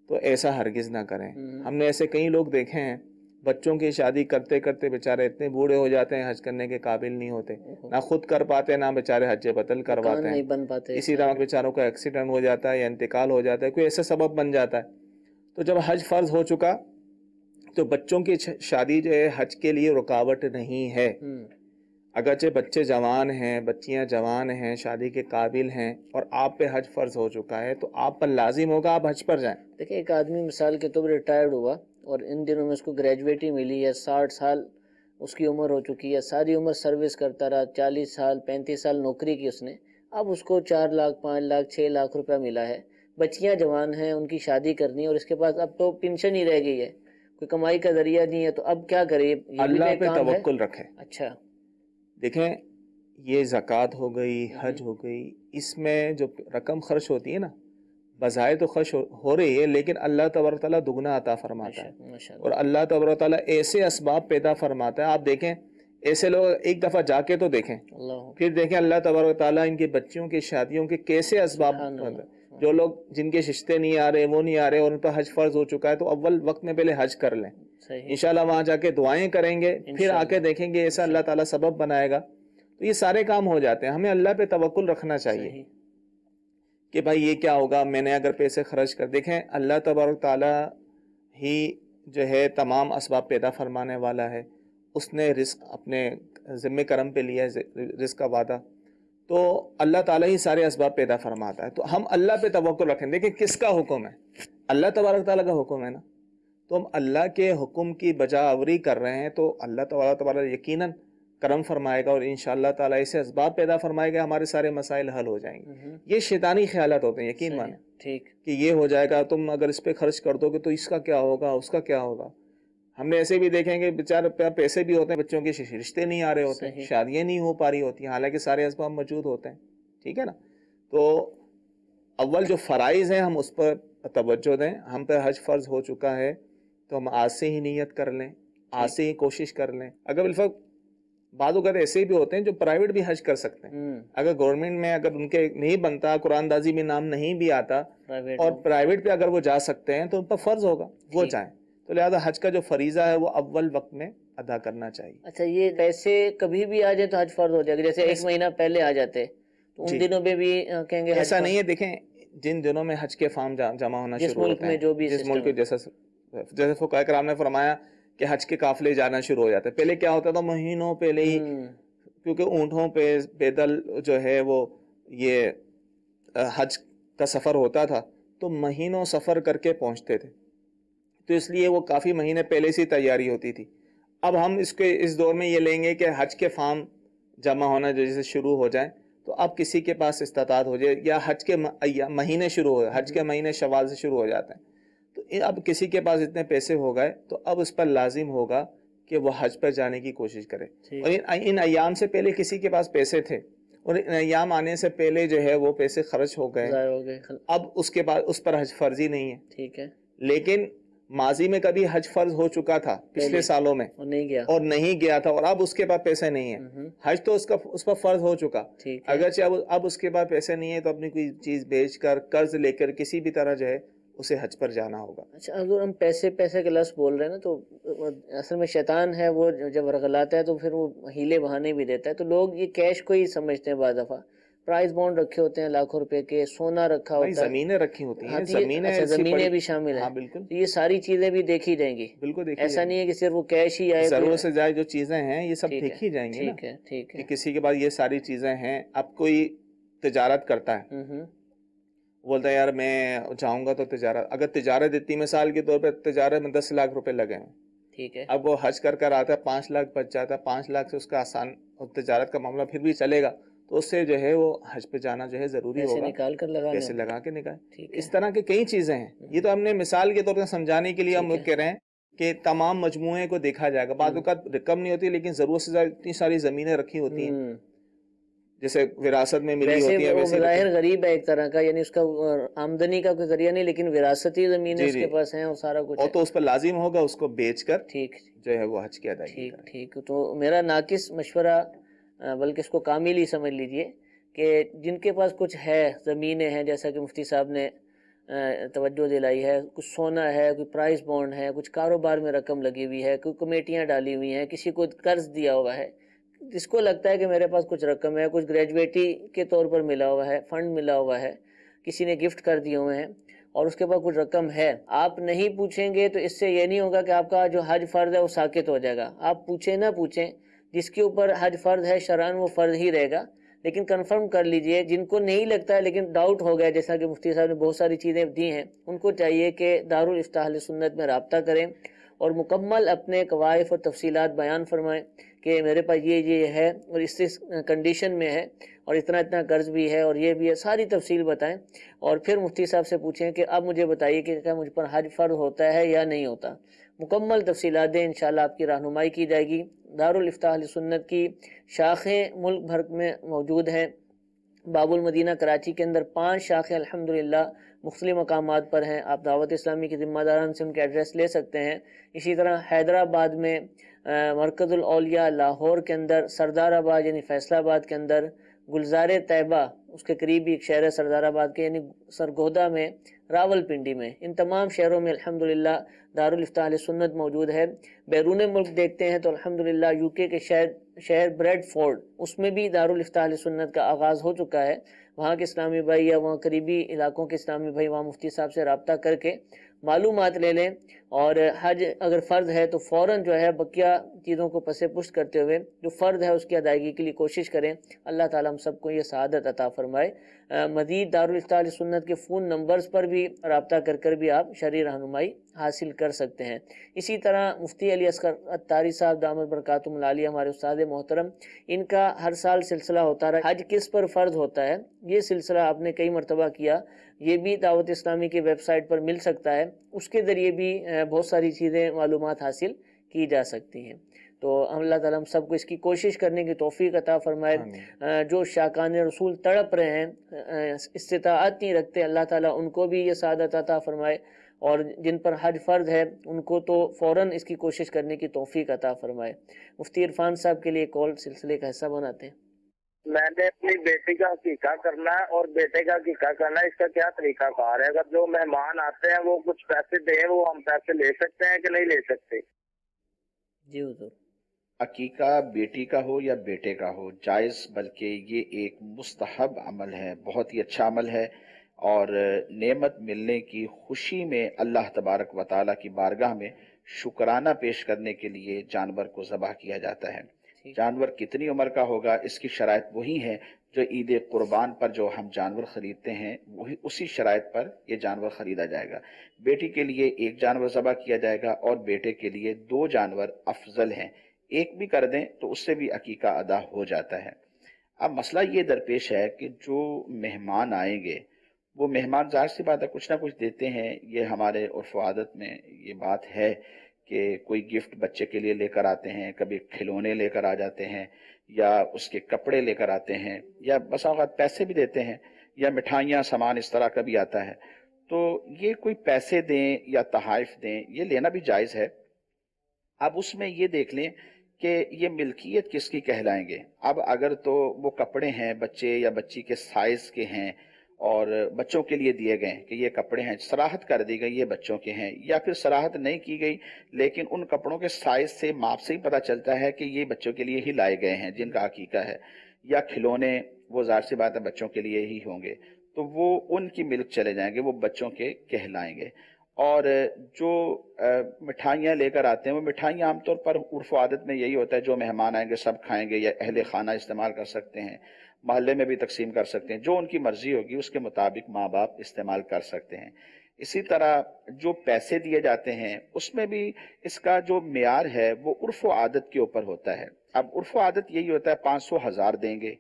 تو ایسا ہرگز نہ کریں۔ ہم نے ایسے کئی لوگ دیکھے ہیں بچوں کی شادی کرتے کرتے بیچارے اتنے بوڑھے ہو جاتے ہیں حج کرنے کے قابل نہیں ہوتے، نہ خود کر پاتے نہ بیچارے حج بدل کرواتے ہیں، نہیں بن پاتے، اسی طرح بیچاروں کا ایکسیڈنٹ ہو جاتا ہے یا انتقال ہو جاتا ہے، کوئی ایسا سبب بن جاتا ہے۔ تو جب حج فرض ہو چکا تو بچوں کی شادی جو ہے حج کے لیے رکاوٹ نہیں ہے۔ اگرچہ بچے جوان ہیں، بچیاں جوان ہیں، شادی کے قابل ہیں، اور آپ پہ حج فرض ہو چکا ہے تو آپ پر لازم ہوگا آپ حج پر جائیں۔ دیکھیں ایک آدمی مثال کے طور پر ریٹائرڈ ہوا اور ان دنوں میں اس کو گریجویٹی ملی ہے، 60 سال اس کی عمر ہو چکی ہے، ساری عمر سروس کرتا رہا، 40 سال 35 سال نوکری کی اس نے، اب اس کو 4 لاکھ 5 لاکھ 6 لاکھ روپیہ ملا ہے، بچیاں جوان ہیں، ان کی شادی کرنی ہے اور اس کے پاس اب تو پینشن ہی رہ گئی ہے، کوئی کمائی کا ذریعہ نہیں ہے، تو اب کیا کرے؟ اللہ پہ توکل رکھے۔ اچھا دیکھیں یہ زکوٰۃ ہو گئی، حج ہو گئی، اس میں جو رقم خرچ ہوتی ہے نا بظاہر تو خرچ ہو رہی ہے، لیکن اللہ تبارک تعالیٰ دگنا عطا فرماتا ہے، اور اللہ تبارک تعالیٰ ایسے اسباب پیدا فرماتا ہے۔ آپ دیکھیں ایسے لوگ ایک دفعہ جا کے تو دیکھیں، پھر دیکھیں اللہ تبارک تعالیٰ ان کے بچوں کی شادیوں کے کیسے اسباب، جو لوگ جن کے رشتے نہیں آ رہے وہ نہیں آ رہے اور ان پر حج فرض ہو چکا ہے تو اول وقت میں پہلے حج کر لیں، انشاءاللہ وہاں جا کے دعائیں کریں گے، پھر آ کے دیکھیں گے ایسا اللہ تعالیٰ سبب بنائے گا تو یہ سارے کام ہو جاتے ہیں۔ ہمیں اللہ پہ توکل رکھنا چاہیے کہ بھائی یہ کیا ہوگا، میں نے اگر پیسے خرچ کر، دیکھیں اللہ تبارک تعالیٰ ہی جو ہے تمام اسباب پیدا فرمانے والا ہے، اس نے رزق اپنے ذمہ کرم پہ لیا ہے، رزق کا وعدہ، تو اللہ تعالیٰ ہی سارے اسباب پیدا فرماتا ہے، تو ہم اللہ پہ توکل رکھیں۔ دیکھیں کس کا حکم ہے؟ اللہ تبارک تعالیٰ کا حکم ہے نا، تو ہم اللہ کے حکم کی بجا آوری کر رہے ہیں تو اللہ تبارک تعالیٰ یقیناً کرم فرمائے گا اور انشاءاللہ تعالیٰ ایسے اسباب پیدا فرمائے گا، ہمارے سارے مسائل حل ہو جائیں گے۔ یہ شیطانی خیالات ہوتے ہیں، یقین مانیں کہ یہ ہو جائے گا، تم اگر اس پہ خرچ کر دو گے تو اس کا کیا ہوگا، اس کا کیا ہوگا۔ ہم نے ایسے بھی دیکھیں گے بیچارے پیسے بھی ہوتے ہیں، بچوں کے رشتے نہیں آ رہے ہوتے ہیں، شادیاں نہیں ہو پا رہی ہوتی ہیں، حالانکہ سارے اسباب موجود ہوتے ہیں، ٹھیک ہے نا۔ تو اول جو فرائض ہیں ہم اس پر توجہ دیں، ہم پہ حج فرض ہو چکا ہے تو ہم آج سے ہی نیت کر لیں، آج سے ہی کوشش کر لیں۔ اگر بالفرض بعض اوقات ایسے بھی ہوتے ہیں جو پرائیویٹ بھی حج کر سکتے ہیں، اگر گورنمنٹ میں اگر ان کے نہیں بنتا، قرآن دازی میں نام نہیں بھی آتا اور پرائیویٹ پہ اگر وہ جا سکتے ہیں تو ان پر فرض ہوگا وہ جائیں، تو لہذا حج کا جو فریضہ ہے وہ اول وقت میں ادا کرنا چاہیے۔ اچھا یہ پیسے کبھی بھی آ جائے تو حج فرض ہو جائے گا، جیسے ایک مہینہ پہلے آ جاتے تو ان دنوں میں بھی کہیں گے ایسا نہیں ہے۔ دیکھیں جن دنوں میں حج کے فارم جمع ہونا شروع ہوتے ہیں، جس ملک کے جیسے فقہاء کرام نے فرمایا کہ حج کے قافلے جانا شروع ہو جاتے ہیں، پہلے کیا ہوتا تھا مہینوں پہلے ہی، کیونکہ اونٹوں پہ پیدل جو ہے وہ یہ حج کا سفر ہوتا تھا تو مہینوں سفر کر کے پہنچتے تھے، تو اس لیے وہ کافی مہینے پہلے سے تیاری ہوتی تھی۔ اب ہم اس دور میں یہ لیں گے کہ حج کے فارم جمع ہونا جیسے شروع ہو جائیں تو اب کسی کے پاس استطاعت ہو جائے یا حج کے مہینے شروع ہو، حج کے مہینے شوال سے شروع ہو جاتے ہیں، تو اب کسی کے پاس اتنے پیسے ہو گئے تو اب اس پر لازم ہوگا کہ وہ حج پر جانے کی کوشش کرے۔ اور ان ایام سے پہلے کسی کے پاس پیسے تھے اور ان ایام آنے سے پہلے جو ہے وہ پیسے خرچ ہو گئے، اب اس کے بعد اس پر حج فرضی نہیں ہے، ٹھیک ہے، لیکن ماضی میں کبھی حج فرض ہو چکا تھا پچھلے سالوں میں اور نہیں گیا تھا اور اب اس کے بعد پیسے نہیں ہیں، حج تو اس پر فرض ہو چکا، اگرچہ اب اس کے بعد پیسے نہیں ہیں تو اپنی کوئی چیز بیچ کر قرض لے کر کسی بھی طرح جو ہے اسے حج پر جانا ہوگا۔ اچھا اگر ہم پیسے کے لفظ بول رہے ہیں نا تو اصل میں شیطان ہے وہ جب ورغلاتا ہے تو پھر وہ ہیلے بہانے بھی دیتا ہے، تو لوگ یہ کیش کو ہی سمجھتے ہیں، بعض دفعہ پرائز بونڈ رکھے ہوتے ہیں لاکھوں روپے کے، سونا رکھا ہوتا ہے، زمینیں رکھی ہوتی ہیں، زمینیں بھی شامل ہیں، بالکل یہ ساری چیزیں بھی دیکھی جائیں گی، بالکل ایسا نہیں ہے کہ صرف وہ کیش ہی آئے، ضرورت سے زائد جو چیزیں ہیں یہ سب دیکھی جائیں گی نا، ٹھیک ہے، کسی کے بعد یہ ساری چیزیں ہیں۔ اب کوئی تجارت کرتا ہے، بولتا ہے یار میں جاؤں گا تو تجارت، اگر تجارت اتنی مثال کے طور پہ تجارت میں 10 لاکھ روپے لگے ہیں، ٹھیک ہے، اب وہ حج کر آتا ہے 5 لاکھ بچ جاتا ہے، 5 لاکھ سے اس کا آسان تجارت کا معاملہ پھر بھی چلے گا تو اس سے جو ہے وہ حج پہ جانا جو ہے ضروری ہوگا، پیسے لگا کے نکالیں۔ اس طرح کی کئی چیزیں ہیں، یہ تو ہم نے مثال کے طور پر سمجھانے کے لیے ہم کہہ رہے ہیں کہ تمام مجموعے کو دیکھا جائے گا۔ بعض اوقات رقم نہیں ہوتی لیکن ضرورت سے زیادہ اتنی ساری زمینیں رکھی ہوتی ہیں جیسے وراثت میں ملی ہوتی ہے، ویسے ظاہر غریب ہے ایک طرح کا، یعنی اس کا آمدنی کا کوئی ذریعہ نہیں لیکن وراثتی زمینیں اس کے پاس ہیں اور سارا کچھ، اور تو اس پر لازم ہوگا اس کو بیچ کر ٹھیک جو ہے وہ حج کی ادائیگی کرے۔ ٹھیک، تو میرا ناقص مشورہ بلکہ اس کو کامل ہی سمجھ لیجئے کہ جن کے پاس کچھ ہے، زمینیں ہیں جیسا کہ مفتی صاحب نے توجہ دلائی ہے، کچھ سونا ہے، کوئی پرائز بانڈ ہے، کچھ کاروبار میں رقم لگی ہوئی ہے، کوئی کمیٹیاں ڈالی ہوئی ہیں، کسی کو قرض دیا ہوا ہے، جس کو لگتا ہے کہ میرے پاس کچھ رقم ہے، کچھ گریجویٹی کے طور پر ملا ہوا ہے، فنڈ ملا ہوا ہے، کسی نے گفٹ کر دیے ہوئے ہیں اور اس کے پاس کچھ رقم ہے، آپ نہیں پوچھیں گے تو اس سے یہ نہیں ہوگا کہ آپ کا جو حج فرض ہے وہ ساقط ہو جائے گا. آپ پوچھیں نہ پوچھیں، جس کے اوپر حج فرض ہے شرعاً وہ فرض ہی رہے گا، لیکن کنفرم کر لیجئے. جن کو نہیں لگتا ہے لیکن ڈاؤٹ ہو گیا، جیسا کہ مفتی صاحب نے بہت ساری چیزیں دی ہیں، ان کو چاہیے کہ دارالافتاء اہل سنت میں رابطہ کریں اور مکمل اپنے قوائف اور تفصیلات بیان فرمائیں کہ میرے پاس یہ ہے اور اس کنڈیشن میں ہے اور اتنا قرض بھی ہے اور یہ بھی ہے، ساری تفصیل بتائیں اور پھر مفتی صاحب سے پوچھیں کہ اب مجھے بتائیے کہ کیا مجھ پر حج فرض ہوتا ہے یا نہیں ہوتا. مکمل تفصیلات دیں، انشاءاللہ آپ کی رہنمائی کی جائے گی. دارالافتاء اہل سنت کی شاخیں ملک بھر میں موجود ہیں. باب المدینہ کراچی کے اندر 5 شاخیں الحمدللہ مختلف مقامات پر ہیں. آپ دعوت اسلامی کے ذمہ داران سے ان کے ایڈریس لے سکتے ہیں. اسی طرح حیدرآباد میں مرکز الاولیاء، لاہور کے اندر سردار آباد یعنی فیصل آباد کے اندر، گلزار طیبہ اس کے قریب ایک شہر ہے سردار آباد کے یعنی سرگودا میں، راول پنڈی میں، ان تمام شہروں میں الحمدللہ دارالافتاء اہل سنت موجود ہے. بیرون ملک دیکھتے ہیں تو الحمدللہ یو کے شہر بریڈ فورڈ، اس میں بھی دارالافتاء اہل سنت کا آغاز ہو چکا ہے. وہاں کے اسلامی بھائی یا وہاں قریبی علاقوں کے اسلامی بھائی وہاں مفتی صاحب سے رابطہ کر کے معلومات لے لیں اور حج اگر فرض ہے تو فوراً جو ہے بقیہ چیزوں کو پس پشت کرتے ہوئے جو فرض ہے اس کی ادائیگی کے لیے کوشش کریں. اللہ تعالیٰ ہم سب کو یہ سعادت عطا فرمائے. مزید دارالافتاء اہل سنت کے فون نمبرز پر بھی رابطہ کر بھی آپ شرعی رہنمائی حاصل کر سکتے ہیں. اسی طرح مفتی علی اصغر عطاری صاحب دامت برکاتہم العالیہ ہمارے استاد محترم، ان کا ہر سال سلسلہ ہوتا رہا حج کس پر فرض ہوتا ہے. یہ سلسلہ آپ نے کئی مرتبہ کیا، یہ بھی دعوت اسلامی کی ویب سائٹ پر مل سکتا ہے. اس کے ذریعے بھی بہت ساری چیزیں معلومات حاصل کی جا سکتی ہیں. تو اللہ تعالیٰ ہم سب کو اس کی کوشش کرنے کی توفیق عطا فرمائے. جو شاکان رسول تڑپ رہے ہیں، استطاعت نہیں رکھتے، اللہ تعالیٰ ان کو بھی یہ سعادت عطا فرمائے اور جن پر حج فرض ہے ان کو تو فوراً اس کی کوشش کرنے کی توفیق عطا فرمائے. مفتی عرفان صاحب کے لیے کال سلسلے کا حصہ بناتے ہیں. میں نے اپنی بیٹی کا عقیقہ کرنا ہے اور بیٹے کا عقیقہ کرنا ہے، اس کا کیا طریقہ کار ہے؟ اگر جو مہمان آتے ہیں وہ کچھ پیسے دیں، وہ ہم پیسے لے سکتے ہیں کہ نہیں لے سکتے؟ جی حضور. عقیقہ بیٹی کا ہو یا بیٹے کا ہو جائز، بلکہ یہ ایک مستحب عمل ہے، بہت ہی اچھا عمل ہے اور نعمت ملنے کی خوشی میں اللہ تبارک و تعالیٰ کی بارگاہ میں شکرانہ پیش کرنے کے لیے جانور کو ذبح کیا جاتا ہے. جانور کتنی عمر کا ہوگا اس کی شرائط وہی ہیں جو عید قربان پر جو ہم جانور خریدتے ہیں، وہی اسی شرائط پر یہ جانور خریدا جائے گا. بیٹی کے لیے 1 جانور ذبح کیا جائے گا اور بیٹے کے لیے 2 جانور افضل ہیں. 1 بھی کر دیں تو اس سے بھی عقیقہ ادا ہو جاتا ہے. اب مسئلہ یہ درپیش ہے کہ جو مہمان آئیں گے وہ مہمان ظاہر سی بات ہے کچھ نہ کچھ دیتے ہیں. یہ ہمارے عرف و عادت میں یہ بات ہے کہ کوئی گفٹ بچے کے لیے لے کر آتے ہیں، کبھی کھلونے لے کر آ جاتے ہیں یا اس کے کپڑے لے کر آتے ہیں یا بسا اوقات پیسے بھی دیتے ہیں یا مٹھائیاں سامان اس طرح کا بھی آتا ہے. تو یہ کوئی پیسے دیں یا تحائف دیں یہ لینا بھی جائز ہے. اب اس میں یہ دیکھ لیں کہ یہ ملکیت کس کی کہلائیں گے. اب اگر تو وہ کپڑے ہیں بچے یا بچی کے سائز کے ہیں اور بچوں کے لیے دیے گئے کہ یہ کپڑے ہیں، صراحت کر دی گئی یہ بچوں کے ہیں، یا پھر صراحت نہیں کی گئی لیکن ان کپڑوں کے سائز سے ماپ سے ہی پتہ چلتا ہے کہ یہ بچوں کے لیے ہی لائے گئے ہیں جن کا عقیقہ ہے، یا کھلونے وہ ظاہر سی بات ہے بچوں کے لیے ہی ہوں گے تو وہ ان کی ملک چلے جائیں گے، وہ بچوں کے کہلائیں گے. اور جو مٹھائیاں لے کر آتے ہیں وہ مٹھائیاں عام طور پر عرف و عادت میں یہی ہوتا ہے جو مہمان آئیں گے سب کھائیں گے یا اہل خانہ استعمال کر سکتے ہیں، محلے میں بھی تقسیم کر سکتے ہیں، جو ان کی مرضی ہوگی اس کے مطابق ماں باپ استعمال کر سکتے ہیں. اسی طرح جو پیسے دیے جاتے ہیں اس میں بھی اس کا جو معیار ہے وہ عرف و عادت کے اوپر ہوتا ہے. اب عرف و عادت یہی ہوتا ہے 500 1000 دیں گے،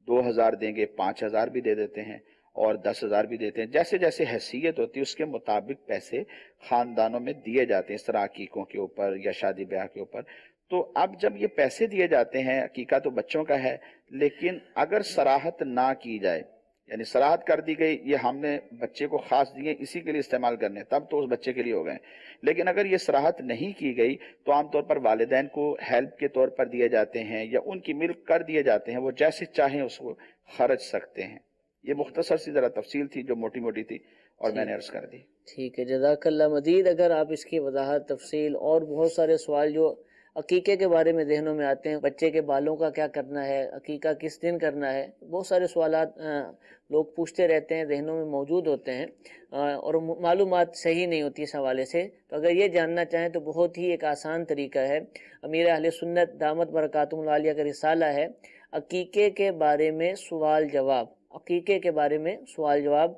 2000 دیں گے، 5000 بھی دے دیتے ہیں اور 10,000 بھی دیتے ہیں. جیسے جیسے حیثیت ہوتی ہے اس کے مطابق پیسے خاندانوں میں دیے جاتے ہیں، اس طرح عقیقوں کے اوپر یا شادی بیاہ کے اوپر. تو اب جب یہ پیسے دیے جاتے ہیں، عقیقہ تو بچوں کا ہے لیکن اگر صراحت نہ کی جائے، یعنی صراحت کر دی گئی یہ ہم نے بچے کو خاص دیے اسی کے لیے استعمال کرنے، تب تو اس بچے کے لیے ہو گئے۔ لیکن اگر یہ صراحت نہیں کی گئی تو عام طور پر والدین کو ہیلپ کے طور پر دیے جاتے ہیں یا ان کی ملک کر دیے جاتے ہیں، وہ جیسے چاہیں اس کو خرچ سکتے ہیں۔ یہ مختصر سی ذرا تفصیل تھی جو موٹی موٹی تھی اور میں نے عرض کر دی۔ ٹھیک ہے، جزاک اللہ۔ مزید اگر آپ اس کی وضاحت، تفصیل اور بہت سارے سوال جو عقیقے کے بارے میں ذہنوں میں آتے ہیں، بچے کے بالوں کا کیا کرنا ہے، عقیقہ کس دن کرنا ہے، بہت سارے سوالات لوگ پوچھتے رہتے ہیں، ذہنوں میں موجود ہوتے ہیں اور معلومات صحیح نہیں ہوتی اس حوالے سے، تو اگر یہ جاننا چاہیں تو بہت ہی ایک آسان طریقہ ہے۔ امیر اہل سنت دامت برکاتہم العالیہ کا رسالہ ہے عقیقے کے بارے میں سوال جواب۔ عقیقے کے بارے میں سوال جواب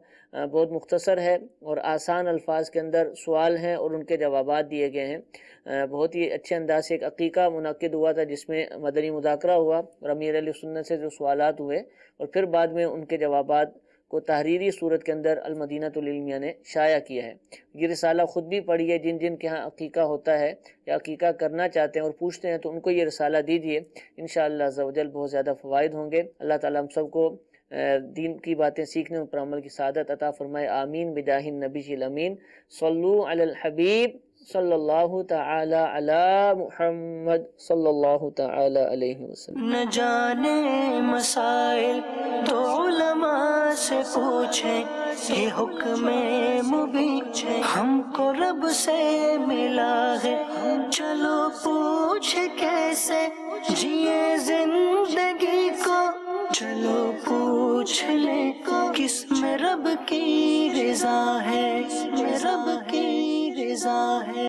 بہت مختصر ہے اور آسان الفاظ کے اندر سوال ہیں اور ان کے جوابات دیے گئے ہیں۔ بہت ہی اچھے انداز سے ایک عقیقہ منعقد ہوا تھا جس میں مدنی مذاکرہ ہوا اور امیر علیہ سنت سے جو سوالات ہوئے اور پھر بعد میں ان کے جوابات کو تحریری صورت کے اندر المدینۃ العلمیہ نے شائع کیا ہے۔ یہ رسالہ خود بھی پڑھیے، جن جن کے ہاں عقیقہ ہوتا ہے یا عقیقہ کرنا چاہتے ہیں اور پوچھتے ہیں تو ان کو یہ رسالہ دیجیے، انشاءاللہ عز و جل بہت زیادہ فوائد ہوں گے۔ اللہ تعالیٰ ہم سب کو دین کی باتیں سیکھنے اور پر عمل کی سعادت عطا فرمائے، آمین بجاہ النبی الامین۔ صلو علی الحبیب صلی اللہ تعالی علی محمد صلی اللہ تعالی علیہ وسلم۔ نہ جانے مسائل تو علماء سے پوچھیں، یہ حکم مبین ہم کو رب سے ملا ہے، چلو پوچھ کیسے جیے زندگی کو، چلو پوچھ لے کس میں رب کی رضا ہے، رب کی رضا ہے۔